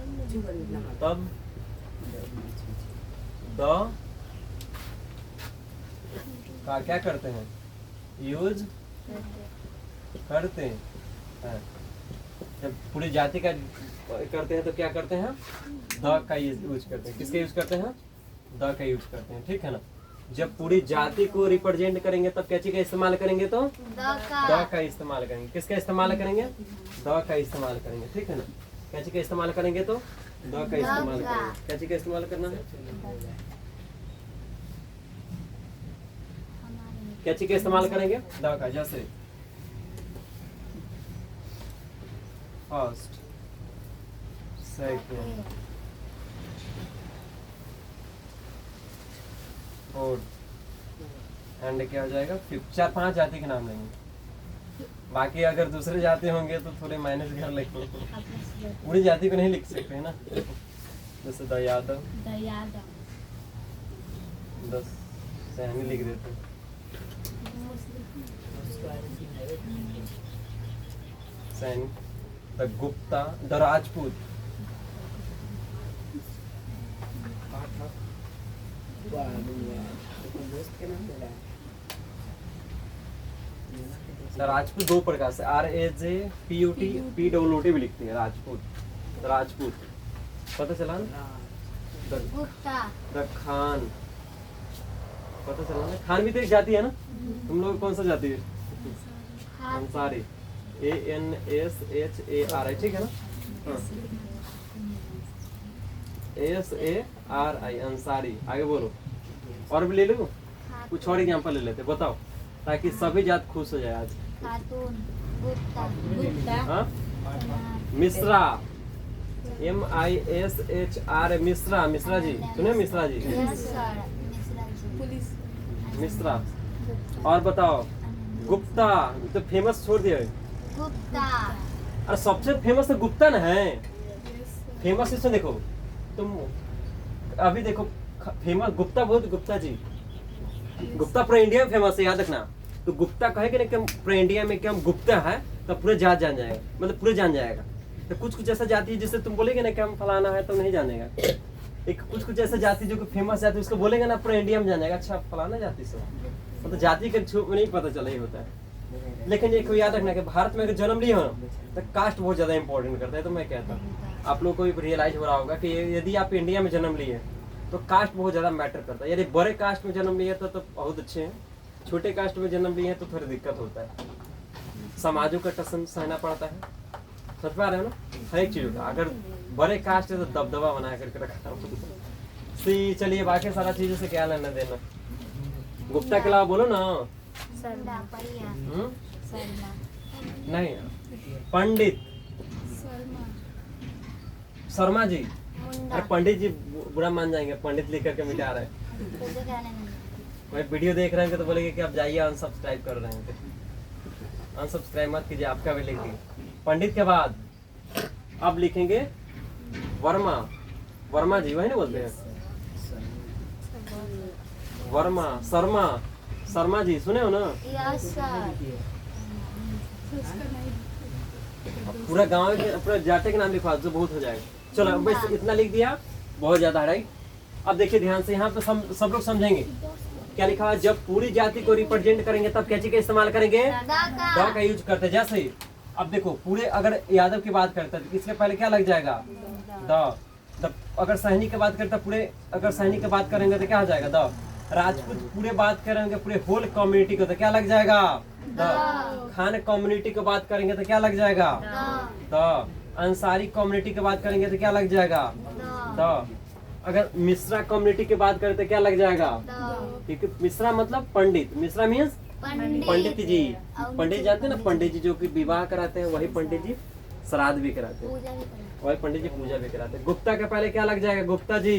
Speaker 1: का क्या करते हैं? यूज करते हैं। जब पूरी जाति का करते हैं तो क्या करते हैं? द का यूज करते हैं। किसका यूज करते हैं? द का यूज करते हैं, ठीक है ना। जब पूरी जाति को रिप्रेजेंट करेंगे तब क्या चीज का इस्तेमाल करेंगे? तो द का इस्तेमाल करेंगे। किसका इस्तेमाल करेंगे? द का इस्तेमाल करेंगे, ठीक है ना। क्या चीज का इस्तेमाल करेंगे? तो द का इस्तेमाल करेंगे। क्या चीज का इस्तेमाल करना है? क्या चीज का इस्तेमाल करेंगे? द का। जैसे फर्स्ट, सेकंड, फोर्थ एंड क्या हो जाएगा? फिफ्थ। 4-5 जाति के नाम लेंगे। बाकी अगर दूसरे जाति होंगे तो थोड़े माइनस कर लेंगे, पूरी जाति को नहीं लिख सकते है ना। जैसे द यादव, द सहनी लिख देते हैं। Saini, the Gupta, the Rajput. राजपूत 2 प्रकार से, RAJPUT, PWT भी लिखती है राजपूत। राजपूत पता चला ना। द खान पता चला ना। खान भी तो एक जाति है ना। तुम लोग कौन सा जाति है? अंसारी, ANSHARI, ठीक है ना। SARI, अंसारी। आगे बोलो। और भी ले लो, कुछ और एग्जाम्पल ले लेते, बताओ, ताकि सभी जात खुश हो जाए आज। मिश्रा, MISHRA, मिश्रा। मिश्रा जी सुने? मिश्रा जी, मिश्रा। और बताओ गुप्ता, तो फेमस छोड़ दिया। अरे सबसे फेमस तो गुप्ता ना है। फेमस इसमें देखो तुम, अभी देखो फेमस गुप्ता, बहुत गुप्ता जी गुप्ता पूरे इंडिया में फेमस है, याद रखना। तो गुप्ता कहे कि नहीं पूरे इंडिया में कि हम गुप्ता है, तो पूरे जात जान जाएगा, मतलब पूरे जान जाएगा। तो कुछ कुछ ऐसा जाति है जिससे तुम बोलेगे ना कि हम फलाना है तो नहीं जानेगा। एक कुछ कुछ ऐसा जाति जो कि फेमस जाति, उसको बोलेगा ना पूरे इंडिया में जान जाएगा, अच्छा फलाना जाति से, मतलब जाति के थ्रू नहीं पता चला ही होता है। लेकिन एक याद रखना कि भारत में अगर जन्म लिया हो तो कास्ट बहुत ज्यादा इंपॉर्टेंट करता है। तो मैं कहता हूँ आप लोग को भी रियलाइज हो रहा होगा कि यदि आप इंडिया में जन्म लिए तो कास्ट बहुत ज्यादा मैटर करता है। यदि बड़े कास्ट में जन्म लिए तो बहुत अच्छे हैं, छोटे कास्ट में जन्म लिए तो थोड़ी दिक्कत होता है, समाजों का टसन सहना पड़ता है। समझ पा रहे हो ना, हर एक चीजों का। अगर बड़े कास्ट है तो दबदबा बना करके रखा सी। चलिए बाकी सारा चीजों से क्या लेना देना। गुप्ता के अलावा बोलो ना।
Speaker 2: सरना परिया सरना
Speaker 1: नहीं, पंडित शर्मा जी।
Speaker 2: मुंडा
Speaker 1: अरे पंडित जी बुरा मान जाएंगे, पंडित लिख करके मिटा रहे हैं।
Speaker 2: तुझे क्या लेना
Speaker 1: कोई वीडियो देख रहे हैं तो बोलेंगे कि आप जाइए अनसब्सक्राइब कर रहे हैं, अनसब्सक्राइब मत कीजिए, आपका भी लिख दिए। पंडित के बाद अब लिखेंगे वर्मा। वर्मा जी वही ना बोलते हैं, वर्मा शर्मा। शर्मा जी सुने हो ना,
Speaker 2: यस सर
Speaker 1: पूरा गांव के पूरा जाटे के नाम लिखवा दो, बहुत हो जाएगा। चलो बस इतना लिख दिया, बहुत ज्यादा है राइट। अब देखिए ध्यान से, यहाँ पे सब लोग समझेंगे क्या लिखा हुआ है। जब पूरी जाति को रिप्रेजेंट करेंगे तब क्या चीज का इस्तेमाल करेंगे, द का यूज करते हैं। जैसे अब देखो पूरे अगर यादव की बात करते हैं तो इसके पहले क्या लग जाएगा, द। अगर सहनी की बात करते हैं पूरे, अगर सहनी की बात करेंगे तो क्या हो जाएगा, द। राजपूत पूरे बात करेंगे पूरे होल कम्युनिटी को तो क्या लग जाएगा, द। खान कम्युनिटी की बात करेंगे तो क्या लग जाएगा, द। अंसारी कम्युनिटी की बात करेंगे तो क्या लग जाएगा, द। अगर मिश्रा कम्युनिटी की बात करें तो क्या लग जाएगा, क्योंकि मिश्रा मतलब पंडित, मिश्रा मीन्स पंडित जी। पंडित जानते हैं ना, पंडित जी जो कि विवाह कराते हैं वही पंडित जी श्राद्ध भी कराते हैं, वही पंडित जी पूजा भी कराते हैं। गुप्ता के पहले क्या लग जाएगा, गुप्ता जी,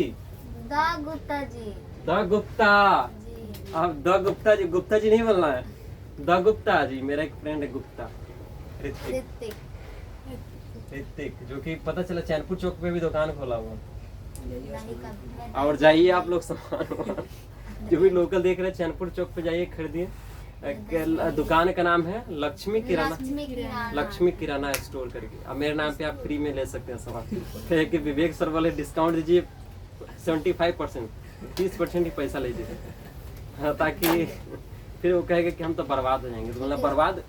Speaker 2: द गुप्ता जी
Speaker 1: द गुप्ता।
Speaker 2: जी
Speaker 1: अब द गुप्ता जी, गुप्ता जी नहीं बोलना है, द गुप्ता जी। मेरा एक फ्रेंड है गुप्ता, ऋतिक।
Speaker 2: ऋतिक
Speaker 1: ऋतिक जो कि पता चला चैनपुर चौक पे भी दुकान खोला हुआ।
Speaker 2: नहीं कभी
Speaker 1: और जाइए आप लोग सामान जो भी लोकल देख रहे हैं चैनपुर चौक पे जाइए खरीदिए। दुकान का नाम है लक्ष्मी किराना, लक्ष्मी किराना स्टोर करके। अब मेरे नाम पे आप फ्री में ले सकते हैं सामान। फिर कि विवेक सर वाले डिस्काउंट दीजिए 75%, 30% ही पैसा लीजिए, हाँ, ताकि फिर वो कहेगा कि हम तो बर्बाद हो जाएंगे। तो मतलब बर्बाद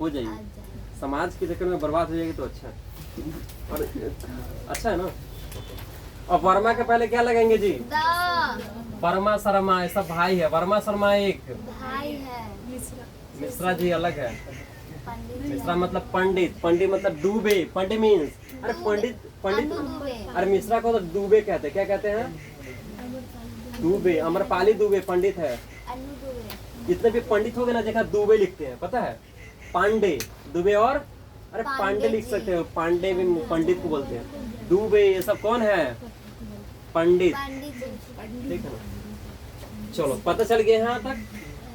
Speaker 1: हो जाइए, समाज के चक्कर में बर्बाद हो जाएगी तो अच्छा है, और अच्छा है ना। और वर्मा के पहले क्या लगेंगे जी, वर्मा शर्मा, ऐसा भाई है। वर्मा शर्मा एक
Speaker 2: भाई है,
Speaker 1: मिश्रा जी अलग है।
Speaker 2: पंडित
Speaker 1: मिश्रा मतलब पंडित, पंडित मतलब डूबे, पंडित मीन्स, अरे पंडित, पंडित, अरे मिश्रा को तो डूबे कहते हैं। क्या कहते हैं, डूबे। अमरपाली दुबे पंडित है।
Speaker 2: अनु दुबे
Speaker 1: जितने भी पंडित हो गए ना देखा दुबे लिखते हैं, पता है, पांडे दुबे। और अरे पांडे लिख सकते हो, पांडे भी पंडित को बोलते हैं। दुबे ये सब कौन है, पंडित,
Speaker 2: पंडित जी
Speaker 1: ठीक है ना। चलो पता चल गया यहाँ तक।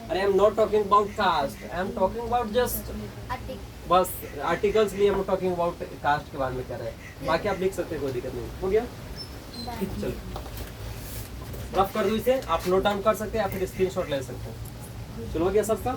Speaker 1: अरे I am not talking about caste, I am talking about just
Speaker 2: attic
Speaker 1: बस आर्टिकल्स लिए हम टॉकिंग अबाउट कास्ट के बारे में कर रहे हैं। बाकी आप लिख सकते हैं, कोई दिक्कत नहीं। हो गया, चलो रफ कर दो इसे, आप नोट डाउन कर सकते हैं या फिर स्क्रीनशॉट ले सकते हैं। चलो हो गया सबका।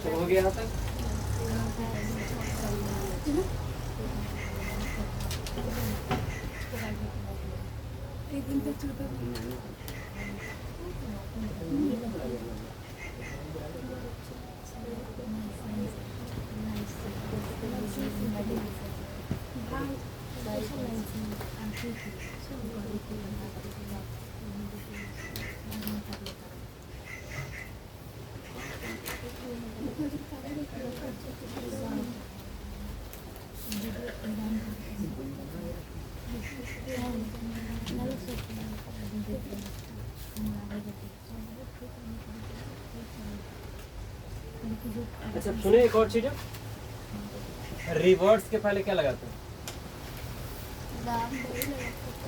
Speaker 1: हो गया यहाँ तक। अच्छा सुने एक और चीज है, रिवर्स के पहले क्या लगाते हैं?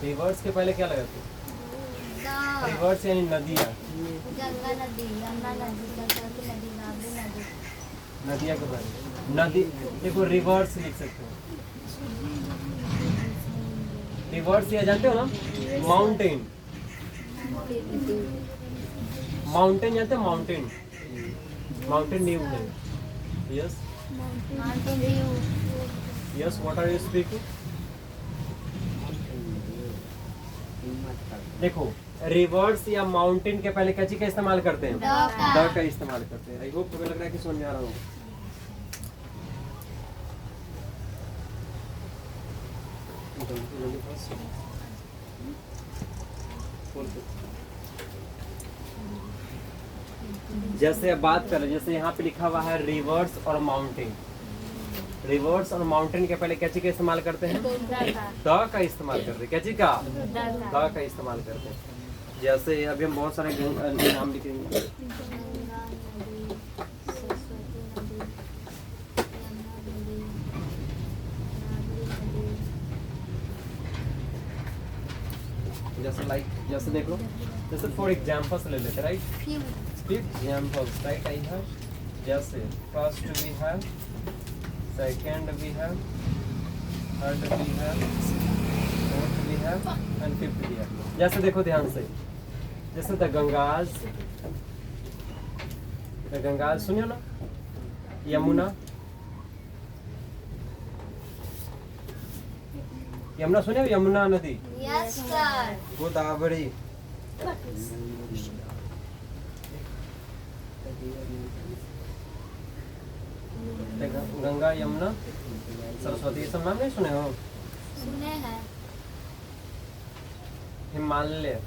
Speaker 1: रिवर्स के पहले क्या लगाते हैं? रिवर्स यानी नदियाँ,
Speaker 2: गंगा नदी, यमुना नदी, सरस्वती नदी, रावी नदी।
Speaker 1: नदियाँ के पहले नदी, देखो रिवर्स लिख सकते हो। रिवर्स ये जानते हो ना, माउंटेन, माउंटेन जानते हो? माउंटेन, माउंटेन न्यू है। Yes
Speaker 2: mountain view.
Speaker 1: Yes, what are you speaking? देखो रिवर्स या माउंटेन के पहले क्या चीज का इस्तेमाल करते हैं? द का इस्तेमाल करते हैं। आई होप तुम्हें लग रहा है कि समझ में आ रहा होगा। जैसे अब बात करें, जैसे यहाँ पे लिखा हुआ है रिवर्स और माउंटेन। रिवर्स और माउंटेन के पहले क्या चीज का इस्तेमाल करते हैं? द का इस्तेमाल करते हैं। क्या चीज का? द का इस्तेमाल करते हैं। जैसे अभी हम बहुत सारे नाम लिखेंगे।
Speaker 2: गंगा नदी, सरस्वती नदी, यमुना नदी, रावी नदी।
Speaker 1: जैसे लाइक, जैसे देख लो, जैसे फॉर एग्जाम्पल्स ले लेते, राइट?
Speaker 2: Few.
Speaker 1: Examples, right? आई है जैसे first we have, second we have, third we have, fourth we have and fifth we have. जैसे देखो ध्यान से, जैसे द गंगाज सुनियो ना, यमुना, यमुना सुनियो? यमुना नदी,
Speaker 2: Yes, sir.
Speaker 1: गोदावरी, गंगा, यमुना, सरस्वती, ये सब नाम नहीं सुने हो?
Speaker 2: सुने हैं।
Speaker 1: हिमालय,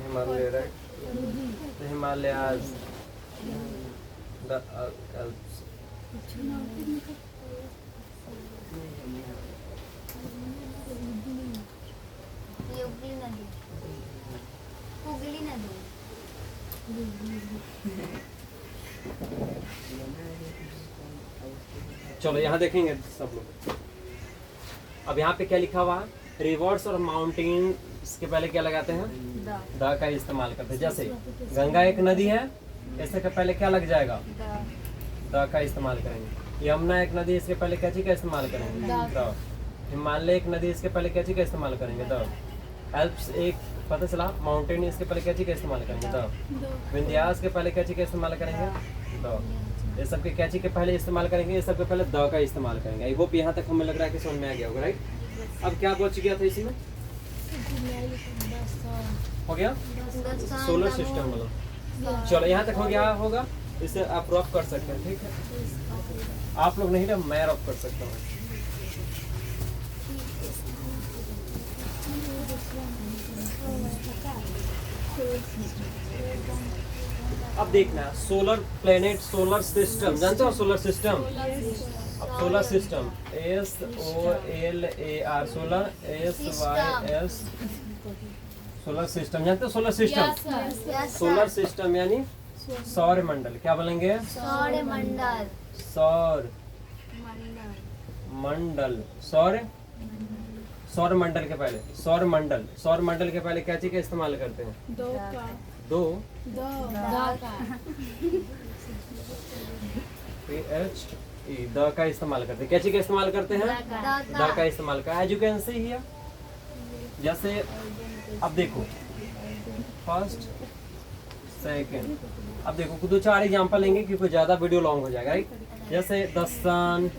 Speaker 1: हिमालय, राइट? तो हिमालयाज, द एल्प्स,
Speaker 2: युगली नदी, हुगली नदी।
Speaker 1: चलो यहाँ देखेंगे सब लोग। अब यहाँ पे क्या लिखा हुआ है? रिवर्स और माउंटेन के पहले क्या लगाते हैं? द का इस्तेमाल करते हैं। जैसे गंगा एक नदी है, इससे के पहले क्या लग जाएगा? द का इस्तेमाल करेंगे। यमुना एक नदी, इसके पहले क्या चीज का इस्तेमाल करेंगे? द। हिमालय एक नदी, इसके पहले क्या चीज का इस्तेमाल करेंगे? द। एल्प्स एक, पता चला, माउंटेन, इसके पहले क्या चीज का इस्तेमाल करेंगे? द। विंध्यास के पहले क्या चीज का इस्तेमाल करेंगे? द। ये सब के क्या चीज के पहले इस्तेमाल करेंगे? ये सब के पहले द का इस्तेमाल करेंगे। आई होप यहाँ तक हमें लग रहा है कि समझ में आ गया होगा, राइट? अब क्या बच गया था इसी में? हो गया सोलर सिस्टम वाला। चलो यहाँ तक हो गया होगा, इसे आप रफ कर सकते हैं, ठीक है? आप लोग नहीं ना, मैं रफ कर सकता हूँ। अब देखना, सोलर प्लेनेट, सोलर सिस्टम, जानते हो सोलर सिस्टम? अब solar system, SOLAR, solar, SYS, solar system, जानते हो सोलर सिस्टम? सोलर सिस्टम यानी सौर मंडल। क्या बोलेंगे?
Speaker 2: सौर मंडल।
Speaker 1: सौर मंडल, सौर, सौर मंडल के पहले, सौर मंडल, सौर मंडल के पहले क्या चीज का इस्तेमाल करते हैं? दो PHE, द का इस्तेमाल करते हैं। क्या चीज का इस्तेमाल करते हैं? द का इस्तेमाल का। As you can see here, जैसे अब देखो फर्स्ट, सेकंड, अब देखो दो चार एग्जांपल लेंगे क्योंकि ज्यादा वीडियो लॉन्ग हो जाएगा, राइट? जैसे the sun,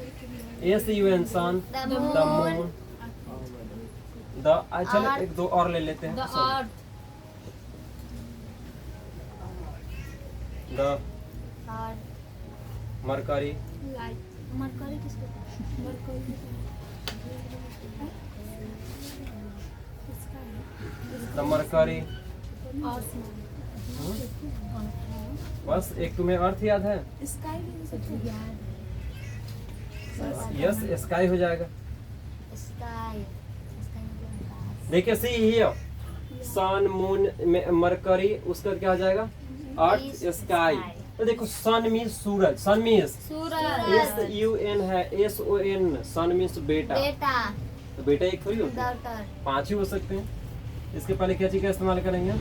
Speaker 1: SUN, sun, the moon, the, चलो एक दो और ले लेते हैं, द मरकरी,
Speaker 2: मरकरी किसको?
Speaker 1: The mercury. बस एक तुम्हें अर्थ याद है? यस, स्काई हो जाएगा।
Speaker 2: स्काई मतलब आकाश।
Speaker 1: देखिए see here, sun moon mercury, उसका क्या हो जाएगा अर्थ स्काई। तो देखो सन मीन्स सूरज, सन मीन्स
Speaker 2: सूरज,
Speaker 1: SUN है, SON, सन मीन्स बेटा।
Speaker 2: बेटा,
Speaker 1: तो बेटा एक थोड़ी होता है,
Speaker 2: डॉटर,
Speaker 1: 5 ही हो सकते हैं। इसके पहले क्या चीज का इस्तेमाल करेंगे द।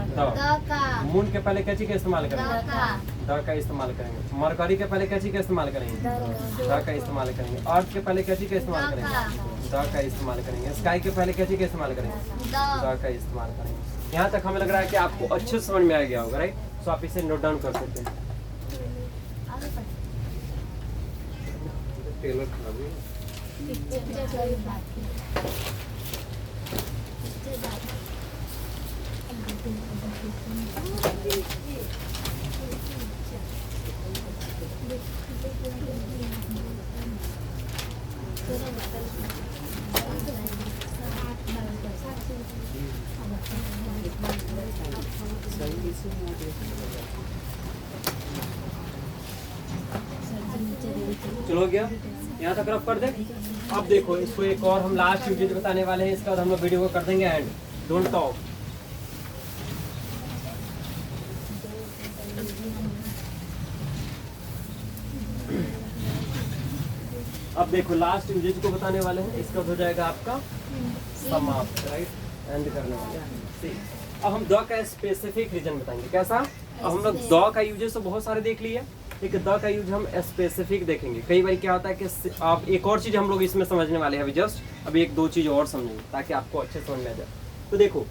Speaker 2: द का,
Speaker 1: मून के पहले क्या चीज का इस्तेमाल
Speaker 2: द
Speaker 1: करेंगे
Speaker 2: का,
Speaker 1: द का इस्तेमाल करेंगे। मरकरी के पहले क्या चीज का इस्तेमाल करेंगे द का इस्तेमाल करेंगे। अर्थ के पहले क्या चीज का इस्तेमाल करेंगे द का इस्तेमाल करेंगे। स्काई के पहले क्या चीज का इस्तेमाल करेंगे द का इस्तेमाल करेंगे। यहाँ तक हमें लग रहा है कि आपको अच्छे समझ में आ गया होगा, राइट। सो आप इसे नोट डाउन कर सकते हैं।
Speaker 2: आगे पढ़।
Speaker 1: टेलर खराब है।
Speaker 2: पिक्चर वाली बात की। पिक्चर बात।
Speaker 1: चलो हो गया, यहाँ तक रफ कर दे। अब देखो इसको एक और हम लास्ट यूजेज बताने वाले हैं, इसके बाद हम लोग वीडियो को कर देंगे एंड। Don't talk. अब देखो लास्ट यूजेज को बताने वाले हैं, इसका हो जाएगा आपका समाप्त, राइट, एंड करने वाले हैं। See, अब हम द का स्पेसिफिक रीजन बताएंगे। कैसा? अब हम लोग द का यूजेज तो बहुत सारे देख लिए, लेकिन द का यूज हम स्पेसिफिक देखेंगे। कई बार क्या होता है कि आप एक और चीज हम लोग इसमें समझने वाले हैं अभी जस्ट, अभी 1-2 चीज और समझेंगे ताकि आपको अच्छे समझ में आ जाए। तो देखो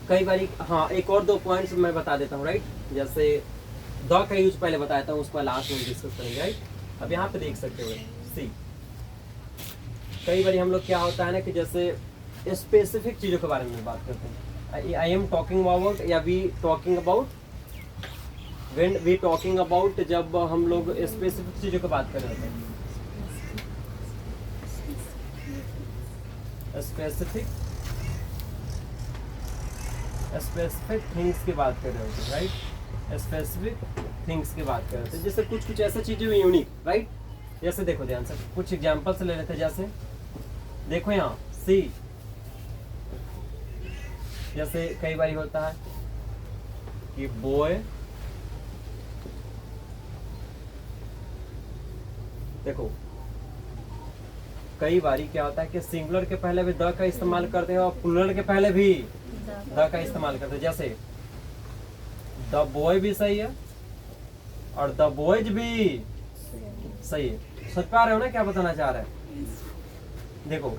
Speaker 1: कई बार, हाँ एक और 2 पॉइंट्स मैं बता देता हूँ, राइट। जैसे द का यूज पहले बताया था, उसको लास्ट में डिस्कस करेंगे, राइट। अब यहाँ पे देख सकते हो सी, कई बार हम लोग क्या होता है ना कि जैसे स्पेसिफिक चीजों के बारे में बात करते हैं। आई एम टॉकिंग अबाउट, या we talking about, when we talking about, जब हम लोग स्पेसिफिक चीजों की बात कर रहे होते हैं, स्पेसिफिक थिंग्स की बात कर रहे होते हैं, राइट। स्पेसिफिक थिंग्स की बात कर रहे होते हैं, जैसे कुछ ऐसे चीजें यूनिक, राइट। जैसे देखो ध्यान से कुछ एग्जांपल्स ले लेते हैं। जैसे देखो यहाँ सी, जैसे कई बार होता है कि बॉय, देखो कई बारी क्या होता है कि सिंगुलर के पहले भी द का इस्तेमाल करते हैं और प्लूरल के पहले भी द का इस्तेमाल करते हैं। जैसे द बॉय भी सही है और द बॉयज भी सही है। समझ पा रहे हो ना क्या बताना चाह रहे हैं? देखो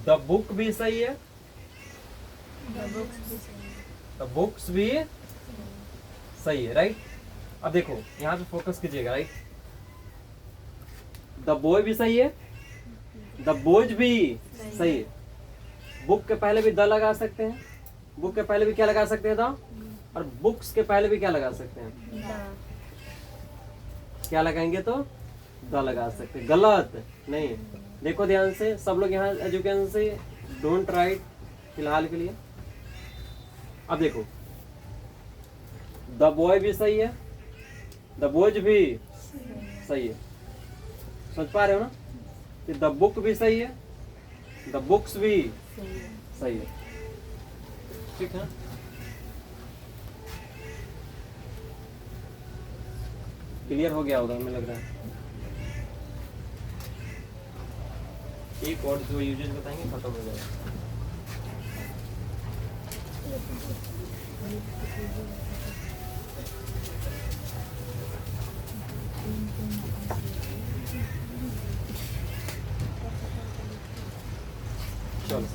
Speaker 1: द बुक भी सही है, द बुक्स भी सही है, राइट। अब देखो यहाँ पे फोकस कीजिएगा, राइट। द बॉय भी सही है, द बॉयज भी सही है। बुक के पहले भी द लगा सकते हैं, बुक के पहले भी क्या लगा सकते हैं द, और बुक्स के पहले भी क्या लगा सकते हैं, क्या लगाएंगे तो द लगा सकते हैं। गलत नहीं। देखो ध्यान से सब लोग यहाँ एजुकेशन से डोंट राइट फिलहाल के लिए। अब देखो द बॉय भी सही है, द बॉयज भी सही है। समझ पा रहे हो ना कि द बुक भी सही है, द बुक्स भी सही है, ठीक है। क्लियर हो गया होगा हमें लग रहा है। एक और जो यूजेस बताएंगे खत्म हो जाएगा। चलो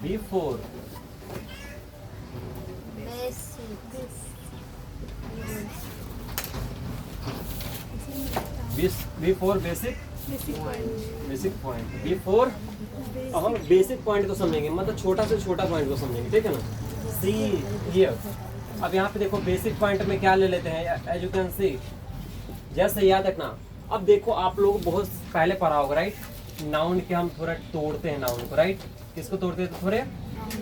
Speaker 1: before, before basic point, before. अब हम बेसिक पॉइंट को समझेंगे, मतलब छोटा से छोटा पॉइंट को समझेंगे, ठीक है ना। सी हियर, अब यहाँ पे देखो बेसिक पॉइंट में क्या ले लेते हैं, एज यू कैन सी, जैसे याद रखना। अब देखो आप लोग बहुत पहले पढ़ा होगा, राइट। नाउन के हम थोड़ा तोड़ते हैं नाउन को, राइट। किसको तोड़ते हैं? थोड़े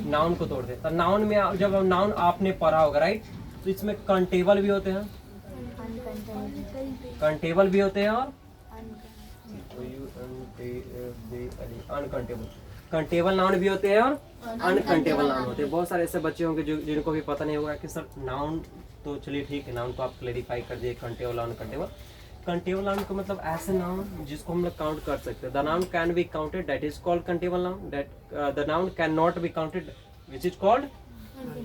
Speaker 1: नाउन को तोड़ते हैं। तो नाउन में जब नाउन आपने पढ़ा होगा राइट, तो इसमें कंटेबल भी होते हैं, कंटेबल भी होते हैं और अनकंटेबल, कंटेबल नाउन भी होते हैं और अनकंटेबल नाउन होते हैं। बहुत सारे ऐसे बच्चे होंगे जो जिनको भी पता नहीं होगा कि सर नाउन तो चलिए ठीक है, नाउन को आप क्लेरिफाई कर दिए, कंटेबल अनकंटेबल। कंटेबल नाउन का मतलब ऐसे नाउन जिसको हम लोग काउंट कर सकते हैं। The noun can be counted, that is called countable noun. That the noun can not be counted, which is called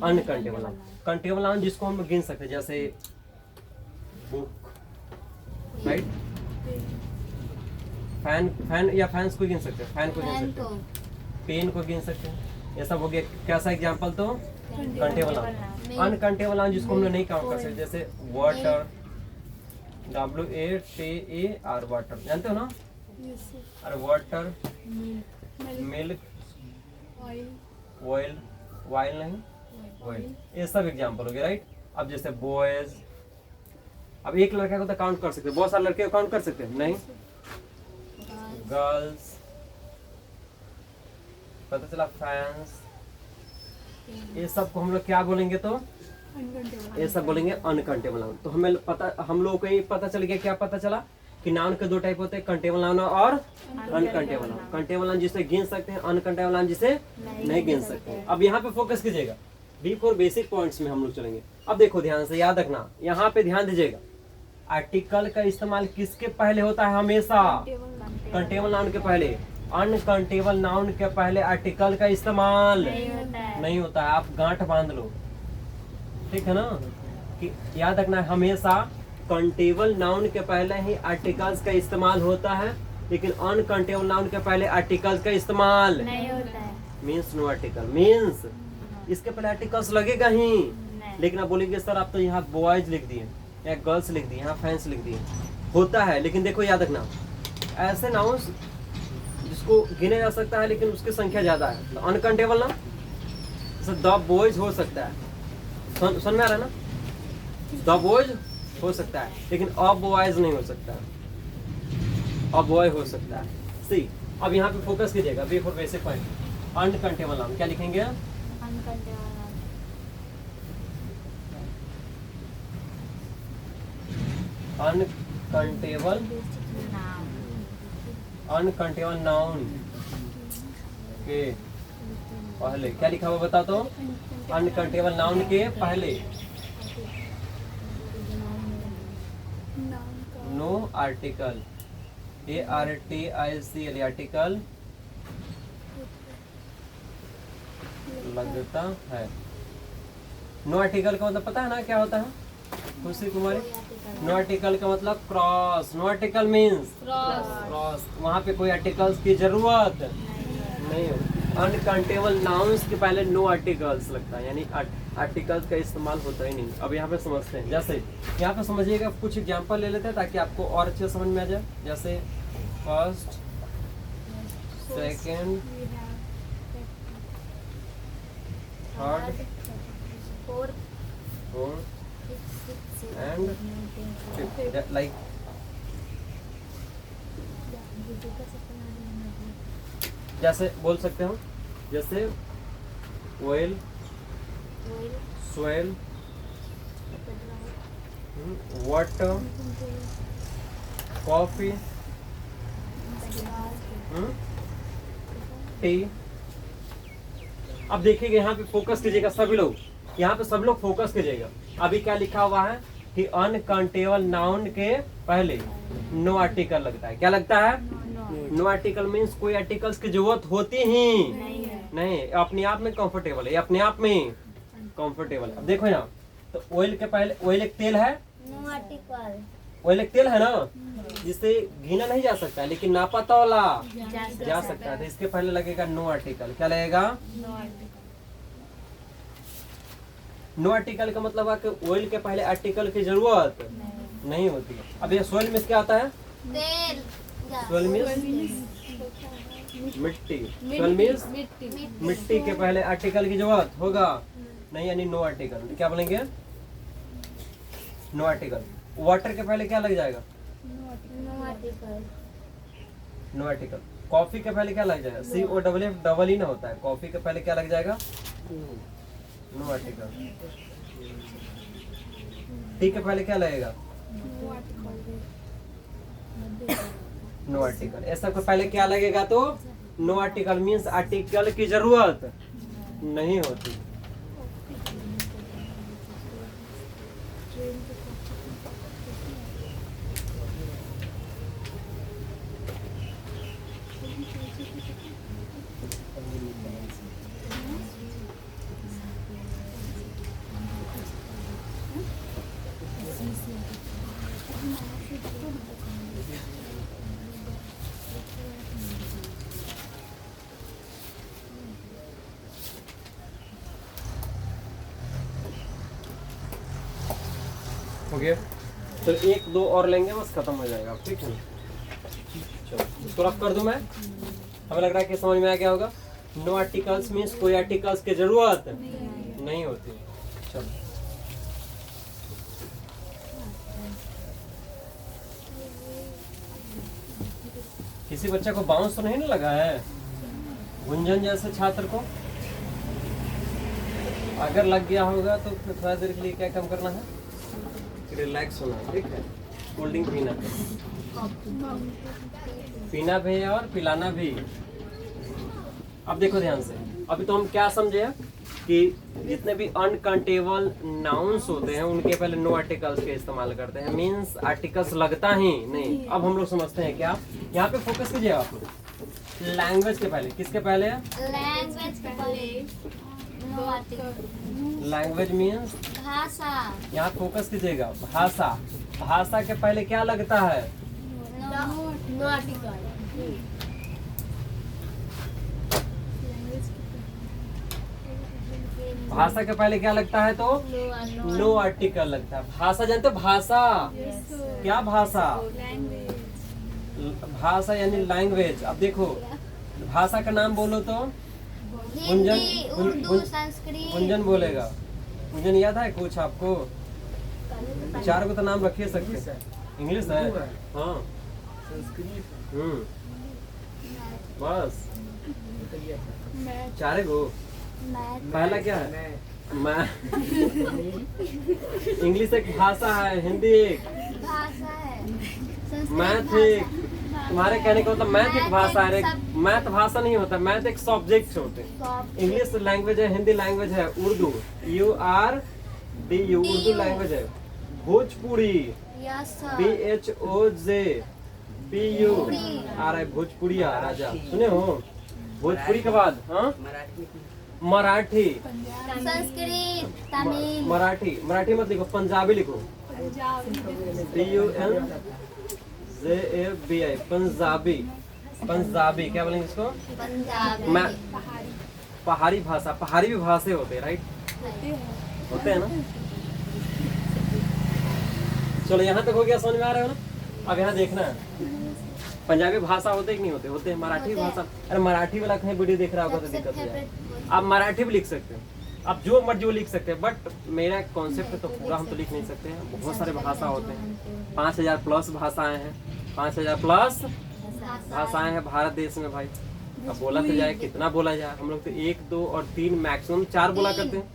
Speaker 1: uncountable noun. Countable noun जिसको हम गिन सकते हैं, जैसे बुक राइट, फैन, फैन या फैंस को गिन सकते हैं, फैन को गिन सकते हैं, पेन को गिन सकते हैं। ये सब हो गया कैसा एग्जाम्पल, तो कंटेबल नाउन। अनकंटेबल नाउन जिसको हम लोग नहीं काउंट कर सकते, जैसे वाटर, WATER, वाटर, जानते हो ना, अरे वाटर, मिल्क, ऑयल, वाइल नहीं, ऑयल, ये सब एग्जाम्पल हो गया राइट। अब जैसे बॉयज, अब एक लड़का को तो काउंट कर सकते हैं, बहुत सारे लड़के को काउंट कर सकते हैं नहीं, गर्ल्स, पता चला फैंस, ये सब को हम लोग क्या बोलेंगे, तो ये सब बोलेंगे अनकंटेबल नाउन। तो हमें पता, हम लोगों को ये पता चल गया, क्या पता चला कि नाउन के दो टाइप होते हैं, कंटेबल नाउन और अनकंटेबल नाउन। कंटेबल नाउन जिसे गिन सकते हैं, अनकंटेबल नाउन जिसे नहीं गिन सकते हैं। अब यहाँ पे फोकस कीजिएगा, D4 बेसिक पॉइंट्स में हम लोग चलेंगे। अब देखो ध्यान से याद रखना, यहाँ पे ध्यान दीजिएगा, आर्टिकल का इस्तेमाल किसके पहले होता है, हमेशा कंटेबल नाउन के पहले। अनकंटेबल नाउन के पहले आर्टिकल का इस्तेमाल नहीं होता है। आप गांठ बांध लो, ठीक है ना, कि याद रखना है हमेशा कंटेबल नाउन के पहले ही आर्टिकल्स का इस्तेमाल होता है, लेकिन अनकंटेबल नाउन के पहले आर्टिकल्स का इस्तेमाल
Speaker 2: नहीं होता है।
Speaker 1: मीन्स नो आर्टिकल, मीन्स इसके पहले आर्टिकल्स लगेगा ही, लेकिन आप बोलेंगे सर आप तो यहाँ बॉयज लिख दिए या गर्ल्स लिख दिए, यहाँ फैंस लिख दिए, होता है। लेकिन देखो याद रखना, ऐसे नाउन्स जिसको गिना जा सकता है लेकिन उसकी संख्या ज्यादा है, तो अनकंटेबल नाउन, जैसे द बॉयज हो सकता है, सुन में आ रहा है ना, द बॉयज हो सकता है, लेकिन अ बॉयज नहीं हो सकता, अ बॉय हो सकता है। सी, अब यहाँ पे फोकस कीजिएगा, B4 basic point, uncountable noun क्या लिखेंगे, अनकंटेबल, अनकंटेबल नाउन के पहले क्या लिखा हुआ बता तो, अनकंटेबल नाउन के पहले नो आर्टिकल, ARTICL, आर्टिकल लगता है। नो आर्टिकल का मतलब पता है ना क्या होता है खुशी कुमारी, नो आर्टिकल का मतलब cross, no article means cross, वहाँ पे कोई आर्टिकल्स की जरूरत नहीं हो। अनकंटेबल नाउन्स के पहले नो आर्टिकल्स लगता है, यानी आर्टिकल्स का इस्तेमाल होता ही नहीं। अब यहाँ पे समझते हैं, जैसे यहाँ पे समझिएगा, कुछ एग्जांपल ले लेते हैं ताकि आपको और अच्छे समझ में आ जाए। जैसे first, second, third, fourth and fifth, like जैसे बोल सकते हो, जैसे oil, soil, water, coffee, T. अब देखिएगा यहाँ पे फोकस कीजिएगा सभी लोग, यहाँ पे सब लोग फोकस कीजिएगा। अभी क्या लिखा हुआ है कि अनकंटेबल नाउन के पहले नो आर्टिकल लगता है। क्या लगता है, नो आर्टिकल मीन्स कोई आर्टिकल्स की जरूरत होती ही नहीं, अपने आप में कंफर्टेबल है, अपने आप में कंफर्टेबल है। अब देखो यहाँ, तो ऑयल के पहले, ऑयल एक तेल है, ऑयल एक तेल है ना, जिसे गिना नहीं जा सकता लेकिन नापा तौला जा सकता है, तो इसके पहले लगेगा नो आर्टिकल। क्या लगेगा, नो आर्टिकल का मतलब है कि ऑयल के पहले आर्टिकल की जरूरत नहीं होती है। अब ये सोयल में क्या आता है, सोयल मीन्स मिट्टी, सोयल मीन्स मिट्टी के पहले आर्टिकल की जरूरत होगा नहीं, यानी नो आर्टिकल। क्या बोलेंगे, नो आर्टिकल। वाटर के पहले क्या लग जाएगा, नो आर्टिकल। कॉफी के पहले क्या लग जाएगा? COFF डबल ही ना होता है, कॉफी के पहले क्या लग जाएगा? No article. टी के पहले क्या लगेगा? No article. ऐसा को पहले क्या लगेगा? तो नो आर्टिकल मीन्स आर्टिकल की जरूरत नहीं होती। हो गया? तो एक दो और लेंगे, बस खत्म हो जाएगा। ठीक है, चलो इसको रफ कर दूं मैं। हमें लग रहा है कि समझ में आ गया होगा। नो आर्टिकल्स मीन्स कोई आर्टिकल्स की जरूरत नहीं होती। चलो किसी बच्चे को बाउंस तो नहीं ना लगा है? गुंजन जैसे छात्र को अगर लग गया होगा तो फिर थोड़ा देर के लिए क्या काम करना है? रिलैक्स होना। ठीक है, कोल्ड ड्रिंक पीना पीना भी और पिलाना भी। अब देखो ध्यान से, अभी तो हम क्या समझे कि जितने भी अनकाउंटेबल नाउन्स होते हैं उनके पहले नो आर्टिकल्स के इस्तेमाल करते हैं, मींस आर्टिकल्स लगता ही नहीं। अब हम लोग समझते हैं क्या, यहाँ पे फोकस कीजिए आप लोग। लैंग्वेज के पहले किसके पहले है?
Speaker 2: लैंग्वेज के पहले नो आर्टिकल।
Speaker 1: लैंग्वेज मीन्स
Speaker 2: भाषा।
Speaker 1: यहाँ फोकस कीजिएगा, भाषा। भाषा के पहले क्या लगता है?
Speaker 2: No article.
Speaker 1: भाषा के पहले क्या लगता है? तो नो आर्टिकल लगता है। भाषा जानते हो? भाषा क्या? भाषा, भाषा यानी लैंग्वेज। अब देखो भाषा का नाम बोलो तो
Speaker 2: हिंदी, उर्दू, संस्कृत।
Speaker 1: गुंजन बोलेगा। गुंजन याद है कुछ आपको? चार को तो नाम रखिए सकते। इंग्लिश है, हाँ, बस चारे को। पहला क्या है? मैं। इंग्लिश एक भाषा है, हिंदी एक
Speaker 2: भाषा है, संस्कृत
Speaker 1: मैथ
Speaker 2: भाषा।
Speaker 1: एक। तुम्हारे कहने का मतलब मैथ एक भाषा है। मैथ भाषा नहीं होता, मैथ एक सब्जेक्ट होते हैं। इंग्लिश लैंग्वेज है, हिंदी लैंग्वेज है, उर्दू URDU उर्दू लैंग्वेज है। Bhojpuri
Speaker 2: yes sir.
Speaker 1: BHOJPUR Bhojpuri राजा सुने हो? भोजपुरी के बाद हाँ मराठी,
Speaker 2: संस्कृत, तमिल।
Speaker 1: मराठी, मराठी मत लिखो, पंजाबी लिखो। PUNJABI पंजाबी। पंजाबी क्या बोलेंगे इसको?
Speaker 2: पंजाबी।
Speaker 1: मैं पहाड़ी भाषा, पहाड़ी भी भाषा होते हैं, राइट? होते हैं ना? चलो यहाँ तक हो गया, समझ में आ रहा है ना? अब यहाँ देखना है, पंजाबी भाषा होते कि नहीं होते? होते हैं। मराठी भाषा, अरे मराठी वाला कहीं वीडियो देख रहा होगा तो दिक्कत हो जाए। आप मराठी भी लिख सकते हैं, आप जो मर्जी वो लिख सकते हैं, बट मेरा कॉन्सेप्ट तो पूरा हम तो लिख नहीं सकते हैं। बहुत सारे भाषा होते हैं, 5000 प्लस भाषाएं हैं, 5000 प्लस भाषाएं हैं भारत देश में भाई। अब बोला तो जाए, कितना बोला जाए? हम लोग तो 1, 2 और 3 मैक्सिमम 4 बोला करते हैं।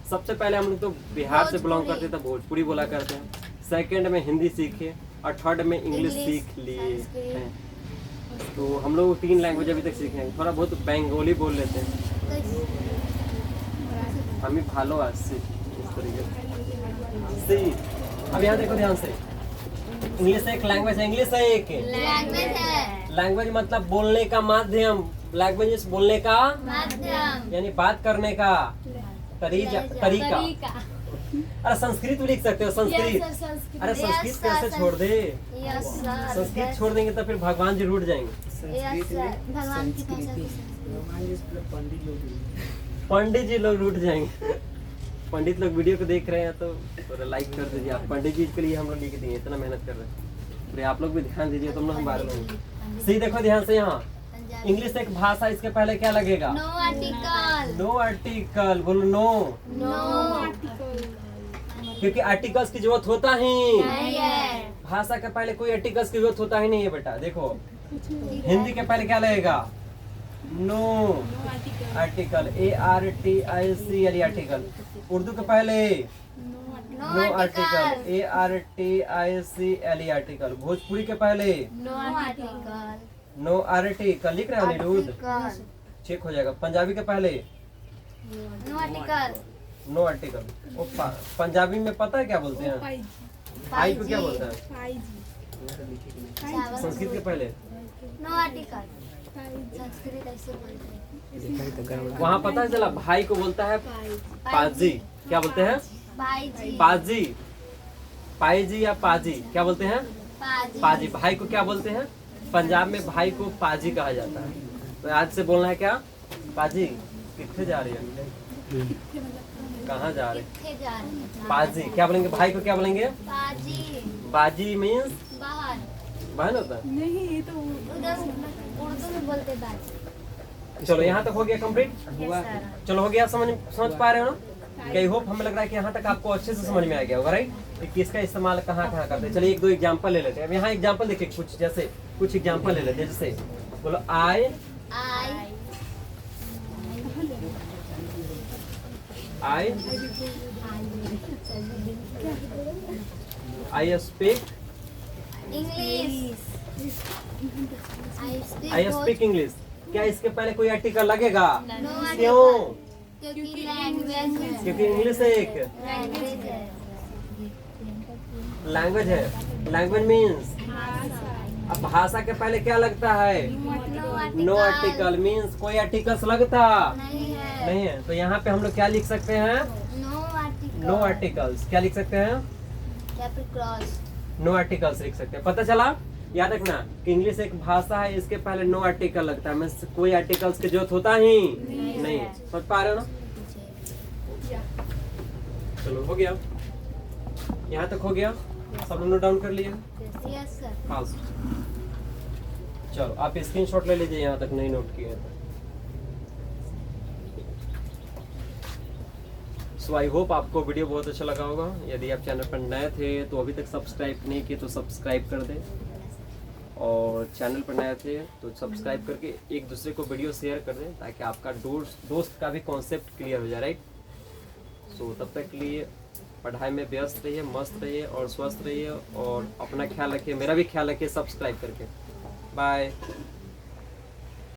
Speaker 1: सबसे पहले हम लोग तो बिहार से बिलोंग करते थे, भोजपुरी बोला करते हैं। सेकंड में हिंदी सीखे और थर्ड में इंग्लिश सीख लिए हैं। तो हम लोग 3 लैंग्वेज अभी तक सीखे हैं। थोड़ा बहुत बंगाली बोल लेते हैं हम ही, भालो आज से इस तरीके से। अब यहाँ देखो ध्यान से, इंग्लिश एक लैंग्वेज है, इंग्लिश है एक
Speaker 2: लैंग्वेज है।
Speaker 1: लैंग्वेज मतलब बोलने का माध्यम। लैंग्वेज बोलने का
Speaker 2: माध्यम,
Speaker 1: यानी बात करने का तरीका। अरे संस्कृत भी लिख सकते हो, संस्कृत। अरे संस्कृत कैसे छोड़ दे?
Speaker 2: Yes sir.
Speaker 1: संस्कृत छोड़ देंगे तो फिर भगवान जी रूठ जाएंगे।
Speaker 2: यस सर, भगवान की भाषा।
Speaker 1: पंडित जी लोग रूठ जाएंगे। पंडित लोग वीडियो को देख रहे हैं तो थोड़ा लाइक कर दीजिए। आप पंडित जी के लिए हम लोग लिख दिए, इतना मेहनत कर रहे हैं। अरे आप लोग भी ध्यान दीजिए, तुम लोग हम बारे में सही देखो ध्यान से। यहाँ इंग्लिश एक भाषा, इसके पहले क्या लगेगा?
Speaker 2: No article.
Speaker 1: नो आर्टिकल बोलो, नो। क्योंकि आर्टिकल्स की जरूरत होता ही
Speaker 2: नहीं है।
Speaker 1: भाषा के पहले कोई आर्टिकल्स की जरूरत होता ही नहीं है बेटा। देखो हिंदी के पहले क्या लगेगा? No article, ARTICLE article. Urdu के पहले no article, ARTICLE article. Bhojpuri के पहले
Speaker 2: नो आर्टिकल,
Speaker 1: नो आर्टिकल। लिख रहे हो अनिरुद्ध? चेक हो जाएगा। पंजाबी के पहले
Speaker 2: नो आर्टिकल,
Speaker 1: नो आर्टिकल। वो पंजाबी में पता है क्या बोलते हैं? भाई को क्या बोलते हैं? संस्कृत के पहले
Speaker 2: नो आर्टिकल, संस्कृत ऐसे बोलते हैं।
Speaker 1: वहाँ पता है चला, भाई को बोलता है पाजी। क्या बोलते हैं?
Speaker 2: भाई जी,
Speaker 1: पाजी, पाईजी या पाजी, क्या बोलते हैं?
Speaker 2: पाजी,
Speaker 1: पाजी। भाई को क्या बोलते हैं? पंजाब में भाई को पाजी कहा जाता है। तो आज से बोलना है क्या? पाजी। कितने जा रही है? कहाँ जा रहे?
Speaker 2: कितने जा रहे हैं?
Speaker 1: पाजी। क्या बोलेंगे भाई को? क्या बोलेंगे?
Speaker 2: पाजी,
Speaker 1: बाजी मीन्स
Speaker 2: बाहर।
Speaker 1: बहन होता है।
Speaker 4: नहीं ये तो
Speaker 2: उधर उर्दू में बोलते बाजी।
Speaker 1: चलो यहाँ तक हो गया कंप्लीट। चलो हो गया, समझ पा रहे हो ना? आई होप हमें लग रहा है कि यहाँ तक आपको अच्छे से समझ में आ गया होगा, राइट? कि किसका इस्तेमाल कहाँ कहाँ करते हैं। चलिए एक दो एग्जांपल ले लेते हैं। अब यहाँ एग्जांपल देखिए, कुछ जैसे कुछ एग्जांपल ले लेते हैं। जैसे बोलो I speak,
Speaker 2: English,
Speaker 1: I speak English. क्या इसके पहले कोई आर्टिकल लगेगा?
Speaker 2: नो
Speaker 1: क्यों?
Speaker 2: क्योंकि लैंग्वेज है,
Speaker 1: क्योंकि इंग्लिश एक
Speaker 2: लैंग्वेज है,
Speaker 1: लैंग्वेज है। लैंग्वेज मीन्स, अब भाषा के पहले क्या लगता है? No article. मीन्स कोई आर्टिकल्स लगता
Speaker 2: नहीं है,
Speaker 1: नहीं है। तो यहाँ पे हम लोग क्या लिख सकते हैं?
Speaker 2: No article,
Speaker 1: no articles. क्या लिख सकते हैं?
Speaker 2: कैपिटल क्रॉस,
Speaker 1: नो आर्टिकल्स लिख सकते हैं। पता चला? याद रखना कि इंग्लिश एक भाषा है, इसके पहले नो आर्टिकल लगता है। मीन्स कोई आर्टिकल्स की जरूरत होता ही नहीं है। समझ पा रहे हो ना? चलो हो गया, यहाँ तक हो गया। सब लोग नोट डाउन कर लिया?
Speaker 2: Yes sir.
Speaker 1: फास्ट। चलो आप स्क्रीनशॉट ले लीजिए यहाँ तक नहीं नोट किए हैं। सो आई होप आपको वीडियो बहुत अच्छा लगा होगा। यदि आप चैनल पर नए थे तो अभी तक सब्सक्राइब नहीं किए तो सब्सक्राइब कर दें, और चैनल पर नए थे तो सब्सक्राइब करके एक दूसरे को वीडियो शेयर कर दें, ताकि आपका दोस्त का भी कॉन्सेप्ट क्लियर हो जाए, राइट? सो तब तक के लिए पढ़ाई में व्यस्त रहिए, मस्त रहिए और स्वस्थ रहिए, और अपना ख्याल रखिए, मेरा भी ख्याल रखिए सब्सक्राइब करके। बाय।